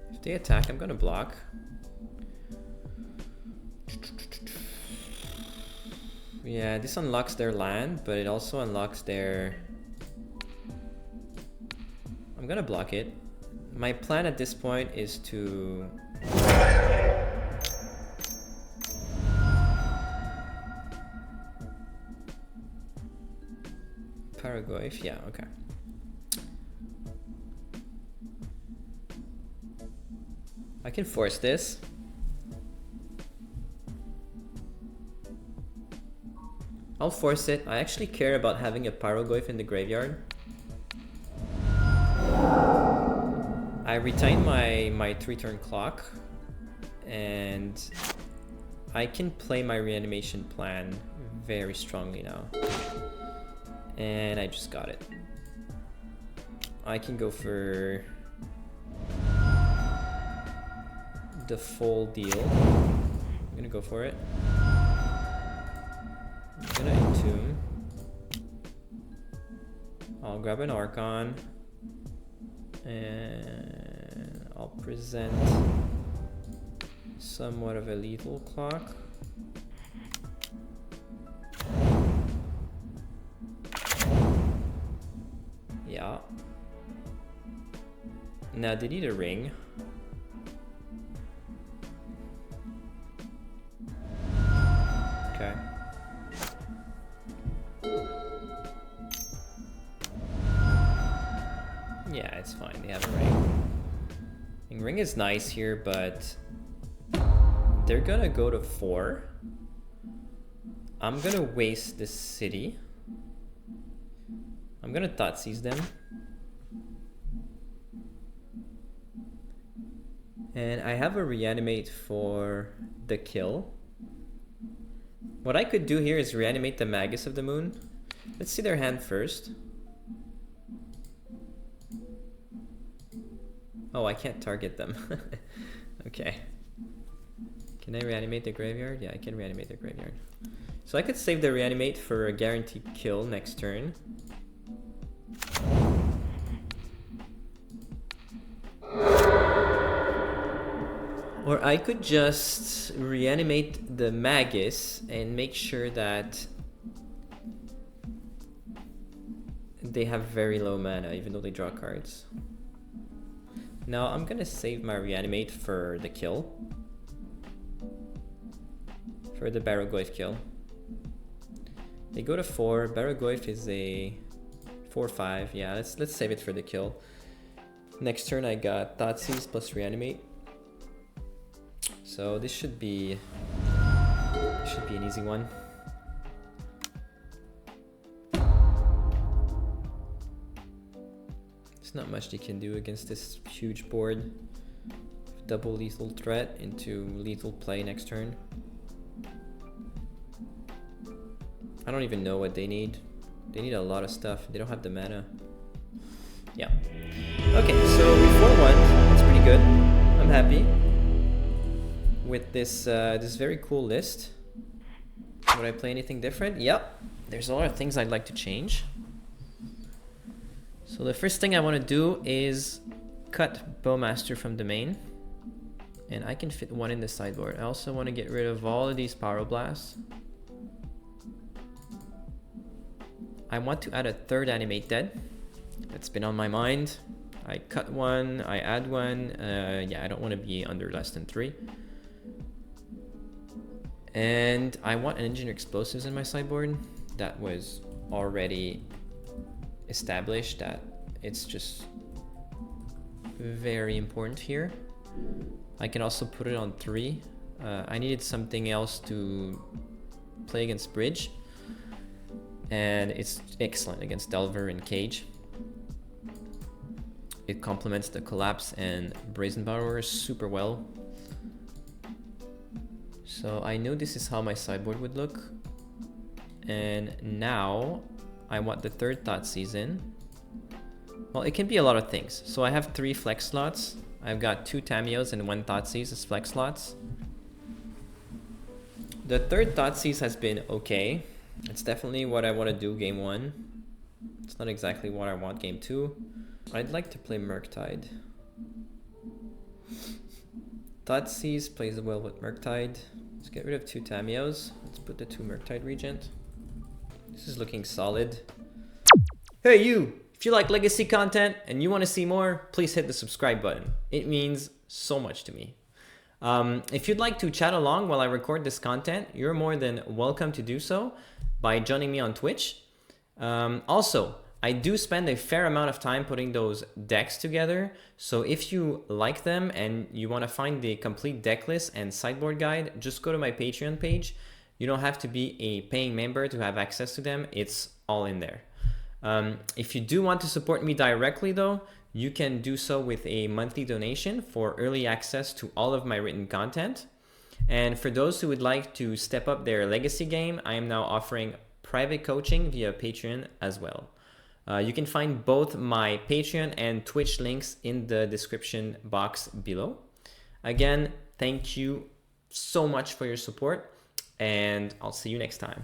If they attack, I'm gonna block. Yeah, this unlocks their land, but it also unlocks their... I'm gonna block it. My plan at this point is to... Paragoyf, yeah, okay. I can force this. I'll force it. I actually care about having a Paragoyf in the graveyard. I retain my 3-turn clock, and I can play my reanimation plan very strongly now. And I just got it. I can go for the full deal. I'm gonna go for it. I'm gonna Entomb. I'll grab an Archon. And I'll present somewhat of a lethal clock. Yeah. Now they need a ring. Okay. Yeah, it's fine. They have a ring. And ring is nice here, but they're gonna go to 4. I'm gonna waste this city. I'm gonna Thoughtseize them. And I have a reanimate for the kill. What I could do here is reanimate the Magus of the Moon. Let's see their hand first. Oh, I can't target them. Okay. Can I reanimate the graveyard? Yeah, I can reanimate the graveyard. So I could save the reanimate for a guaranteed kill next turn. Or I could just reanimate the Magus and make sure that they have very low mana, even though they draw cards. Now I'm gonna save my reanimate for the kill. For the Barrogoyf kill. They go to 4. Barrogoyf is a 4/5. Yeah, let's save it for the kill. Next turn I got Thoughtseize plus reanimate. So this should be an easy one. There's not much they can do against this huge board. Double lethal threat into lethal play next turn. I don't even know what they need. They need a lot of stuff. They don't have the mana. Yeah. Okay, so we 4-1. That's pretty good. I'm happy with this this very cool list. Would I play anything different? Yep. There's a lot of things I'd like to change. So the first thing I want to do is cut Bowmaster from the main. And I can fit one in the sideboard. I also want to get rid of all of these Pyroblasts. I want to add a third Animate Dead. That's been on my mind. I cut one, I add one. Yeah, I don't want to be under less than 3. And I want an Engineer Explosives in my sideboard. That was already established that it's just very important here. I can also put it on 3. I needed something else to play against Bridge. And it's excellent against Delver and Cage. It complements the Collapse and Brazen Borrower super well. So I know this is how my sideboard would look. And now I want the third Thoughtseize in. Well, it can be a lot of things. So I have 3 flex slots. I've got 2 Tamios and 1 Thoughtseize as flex slots. The third Thoughtseize has been okay. It's definitely what I want to do game 1. It's not exactly what I want game 2. I'd like to play Murktide. Thoughtseize plays well with Murktide. Let's get rid of 2 Tamios. Let's put the 2 Murktide Regent. This is looking solid. Hey you! If you like legacy content and you want to see more, please hit the subscribe button. It means so much to me. If you'd like to chat along while I record this content, you're more than welcome to do so by joining me on Twitch. Also, I do spend a fair amount of time putting those decks together. So if you like them and you want to find the complete deck list and sideboard guide, just go to my Patreon page. You don't have to be a paying member to have access to them. It's all in there. If you do want to support me directly though, you can do so with a monthly donation for early access to all of my written content. And for those who would like to step up their legacy game, I am now offering private coaching via Patreon as well. You can find both my Patreon and Twitch links in the description box below. Again, thank you so much for your support, and I'll see you next time.